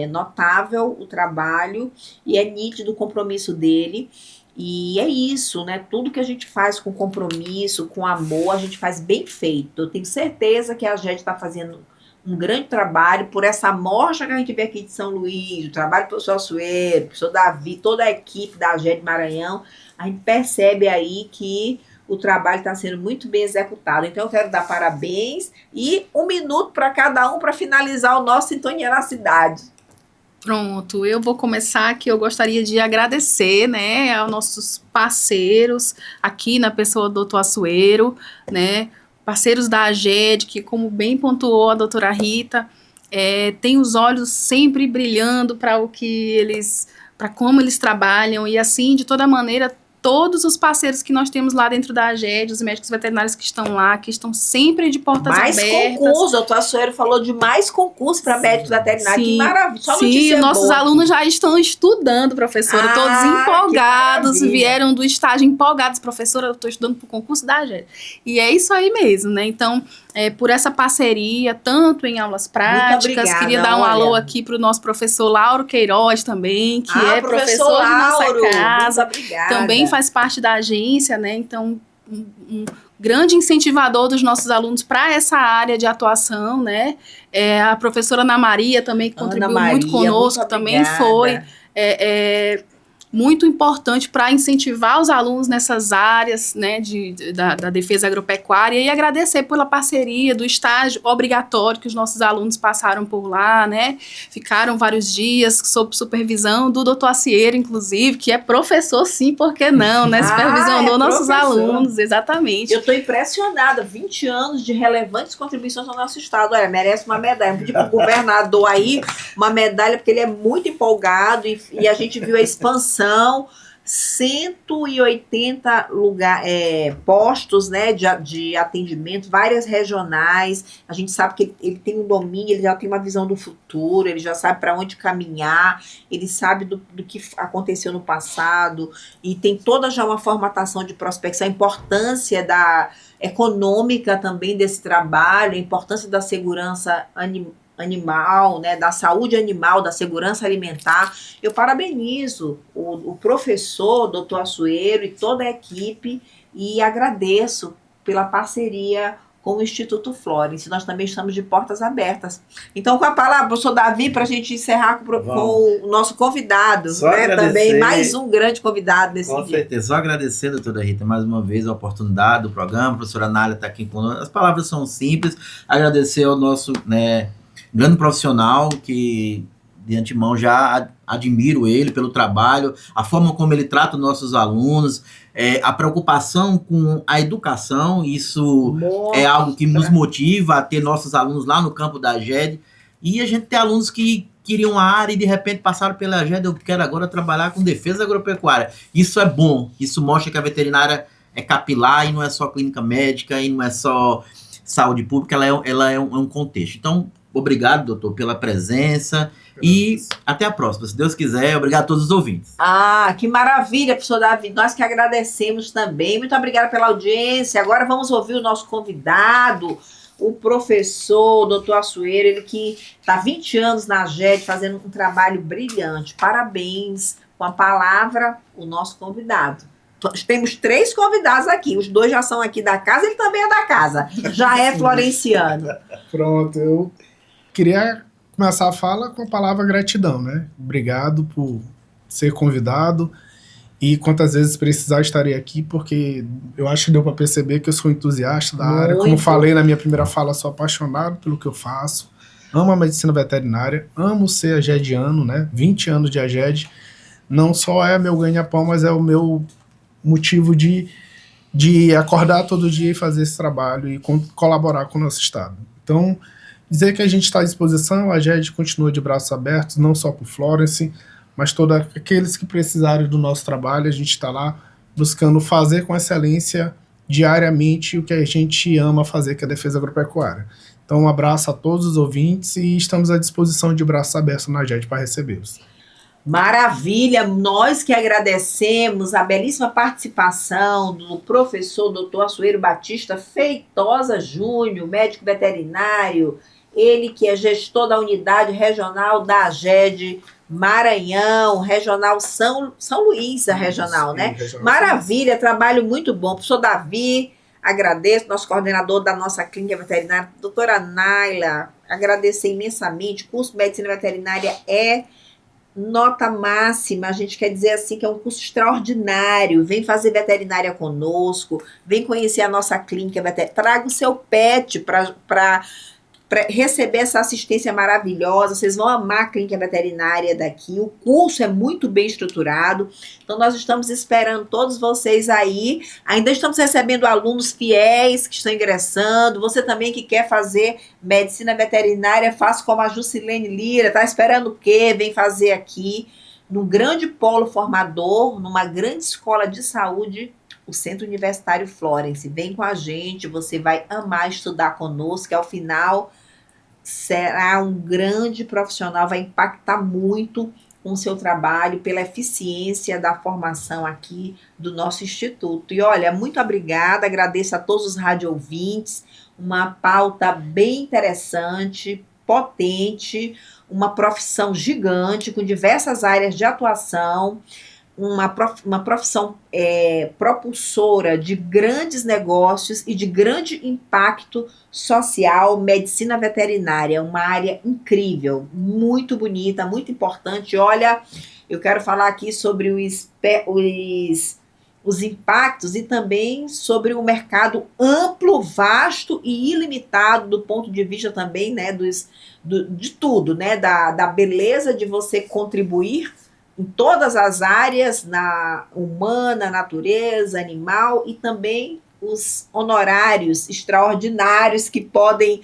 Speaker 1: notável o trabalho e é nítido o compromisso dele. E é isso, né? Tudo que a gente faz com compromisso, com amor, a gente faz bem feito. Eu tenho certeza que a gente está fazendo um grande trabalho por essa amostra que a gente vê aqui de São Luís, o trabalho do professor Assuero, do professor Davi, toda a equipe da AGED Maranhão. A gente percebe aí que o trabalho está sendo muito bem executado. Então, eu quero dar parabéns e 1 minuto para cada um para finalizar o nosso Sintonia na Cidade.
Speaker 4: Pronto, eu vou começar aqui. Eu gostaria de agradecer, né, aos nossos parceiros aqui na pessoa do doutor Assuero, né, parceiros da AGED, que, como bem pontuou a doutora Rita, tem os olhos sempre brilhando para como eles trabalham, e assim, de toda maneira, todos os parceiros que nós temos lá dentro da AGED, os médicos veterinários que estão lá, que estão sempre de portas abertas.
Speaker 1: Mais concurso, o doutor Assuero falou de mais concurso para médicos veterinários, que maravilha, só
Speaker 4: sim, nossos alunos já estão estudando, professora, todos empolgados, vieram do estágio empolgados, professora, eu estou estudando para o concurso da AGED. E é isso aí mesmo, né? Então, por essa parceria, tanto em aulas práticas, obrigada, queria dar um alô aqui para o nosso professor Lauro Queiroz também, que é professor de nossa casa, também faz parte da agência, né? Então, um grande incentivador dos nossos alunos para essa área de atuação, né? A professora Ana Maria também contribuiu muito conosco, muito também foi muito importante para incentivar os alunos nessas áreas, né, da defesa agropecuária, e agradecer pela parceria do estágio obrigatório que os nossos alunos passaram por lá, né, ficaram vários dias sob supervisão do doutor Assuero, inclusive, que é professor, sim, por que não, né, supervisionou nossos alunos, exatamente.
Speaker 1: Eu estou impressionada, 20 anos de relevantes contribuições ao nosso estado, merece uma medalha, eu pedi para o governador aí uma medalha, porque ele é muito empolgado, e a gente viu a expansão, 180 postos, né, de atendimento, várias regionais. A gente sabe que ele tem um domínio, ele já tem uma visão do futuro, ele já sabe para onde caminhar, ele sabe do que aconteceu no passado, e tem toda já uma formatação de prospecção, a importância econômica também desse trabalho, a importância da segurança animal, né, da saúde animal, da segurança alimentar. Eu parabenizo o professor, doutor Assuero, e toda a equipe, e agradeço pela parceria com o Instituto Florence. Nós também estamos de portas abertas. Então, com a palavra, professor Davi, para a gente encerrar com o nosso convidado, né? Também mais um grande convidado nesse dia.
Speaker 3: Com certeza. Só agradecer, doutora Rita, mais uma vez a oportunidade do programa. A professora Nália está aqui conosco. As palavras são simples. Agradecer ao nosso grande profissional que, de antemão, já admiro ele pelo trabalho, a forma como ele trata os nossos alunos, a preocupação com a educação. Isso é algo que nos motiva a ter nossos alunos lá no campo da AGED, e a gente tem alunos que queriam a área e de repente passaram pela AGED, eu quero agora trabalhar com defesa agropecuária. Isso é bom, isso mostra que a veterinária é capilar e não é só clínica médica e não é só saúde pública, ela é um contexto. Então, obrigado, doutor, pela presença. E até a próxima, se Deus quiser. Obrigado a todos os ouvintes.
Speaker 1: Que maravilha, professor Davi. Nós que agradecemos também. Muito obrigada pela audiência. Agora vamos ouvir o nosso convidado, o professor doutor Assuero, ele que está há 20 anos na AGED fazendo um trabalho brilhante. Parabéns. Com a palavra, o nosso convidado. Temos 3 convidados aqui. Os 2 já são aqui da casa, ele também é da casa. Já é florenciano.
Speaker 2: Pronto, eu queria começar a fala com a palavra gratidão, né? Obrigado por ser convidado e quantas vezes precisar estarei aqui, porque eu acho que deu para perceber que eu sou entusiasta da área. Como falei na minha primeira fala, sou apaixonado pelo que eu faço, amo a medicina veterinária, amo ser agediano, né? 20 anos de AGED, não só é meu ganha-pão, mas é o meu motivo de acordar todo dia e fazer esse trabalho e colaborar com o nosso estado. Então, dizer que a gente está à disposição, a AGED continua de braços abertos, não só para o Florence, mas todos aqueles que precisarem do nosso trabalho, a gente está lá buscando fazer com excelência diariamente o que a gente ama fazer, que é a defesa agropecuária. Então, um abraço a todos os ouvintes e estamos à disposição de braços abertos na AGED para recebê-los.
Speaker 1: Maravilha, nós que agradecemos a belíssima participação do professor doutor Assuero Batista Feitosa Júnior, médico veterinário, ele que é gestor da unidade regional da AGED Maranhão, regional São Luís, a regional, sim, né? Regional. Maravilha, trabalho muito bom. Professor Davi, agradeço, nosso coordenador da nossa clínica veterinária, doutora Naila, agradecer imensamente. O curso de medicina veterinária é nota máxima, a gente quer dizer assim que é um curso extraordinário. Vem fazer veterinária conosco, vem conhecer a nossa clínica veterinária, traga o seu pet para receber essa assistência maravilhosa. Vocês vão amar a clínica veterinária daqui, o curso é muito bem estruturado, então nós estamos esperando todos vocês aí. Ainda estamos recebendo alunos fiéis que estão ingressando. Você também que quer fazer medicina veterinária, faça como a Jusilene Lira, tá esperando o quê? Vem fazer aqui, num grande polo formador, numa grande escola de saúde, o Centro Universitário Florence. Vem com a gente, você vai amar estudar conosco, que ao final será um grande profissional, vai impactar muito com o seu trabalho, pela eficiência da formação aqui do nosso instituto. E olha, muito obrigada, agradeço a todos os rádio ouvintes, uma pauta bem interessante, potente, uma profissão gigante, com diversas áreas de atuação, uma profissão propulsora de grandes negócios e de grande impacto social. Medicina veterinária, uma área incrível, muito bonita, muito importante. Olha, eu quero falar aqui sobre os impactos e também sobre o mercado amplo, vasto e ilimitado do ponto de vista também, né, de tudo, né, da beleza de você contribuir em todas as áreas, na humana, natureza, animal, e também os honorários extraordinários que podem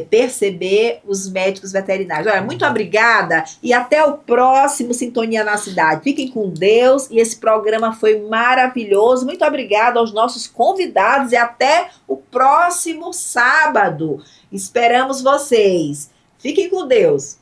Speaker 1: perceber os médicos veterinários. Olha, muito obrigada e até o próximo Sintonia na Cidade. Fiquem com Deus, e esse programa foi maravilhoso. Muito obrigada aos nossos convidados e até o próximo sábado. Esperamos vocês. Fiquem com Deus.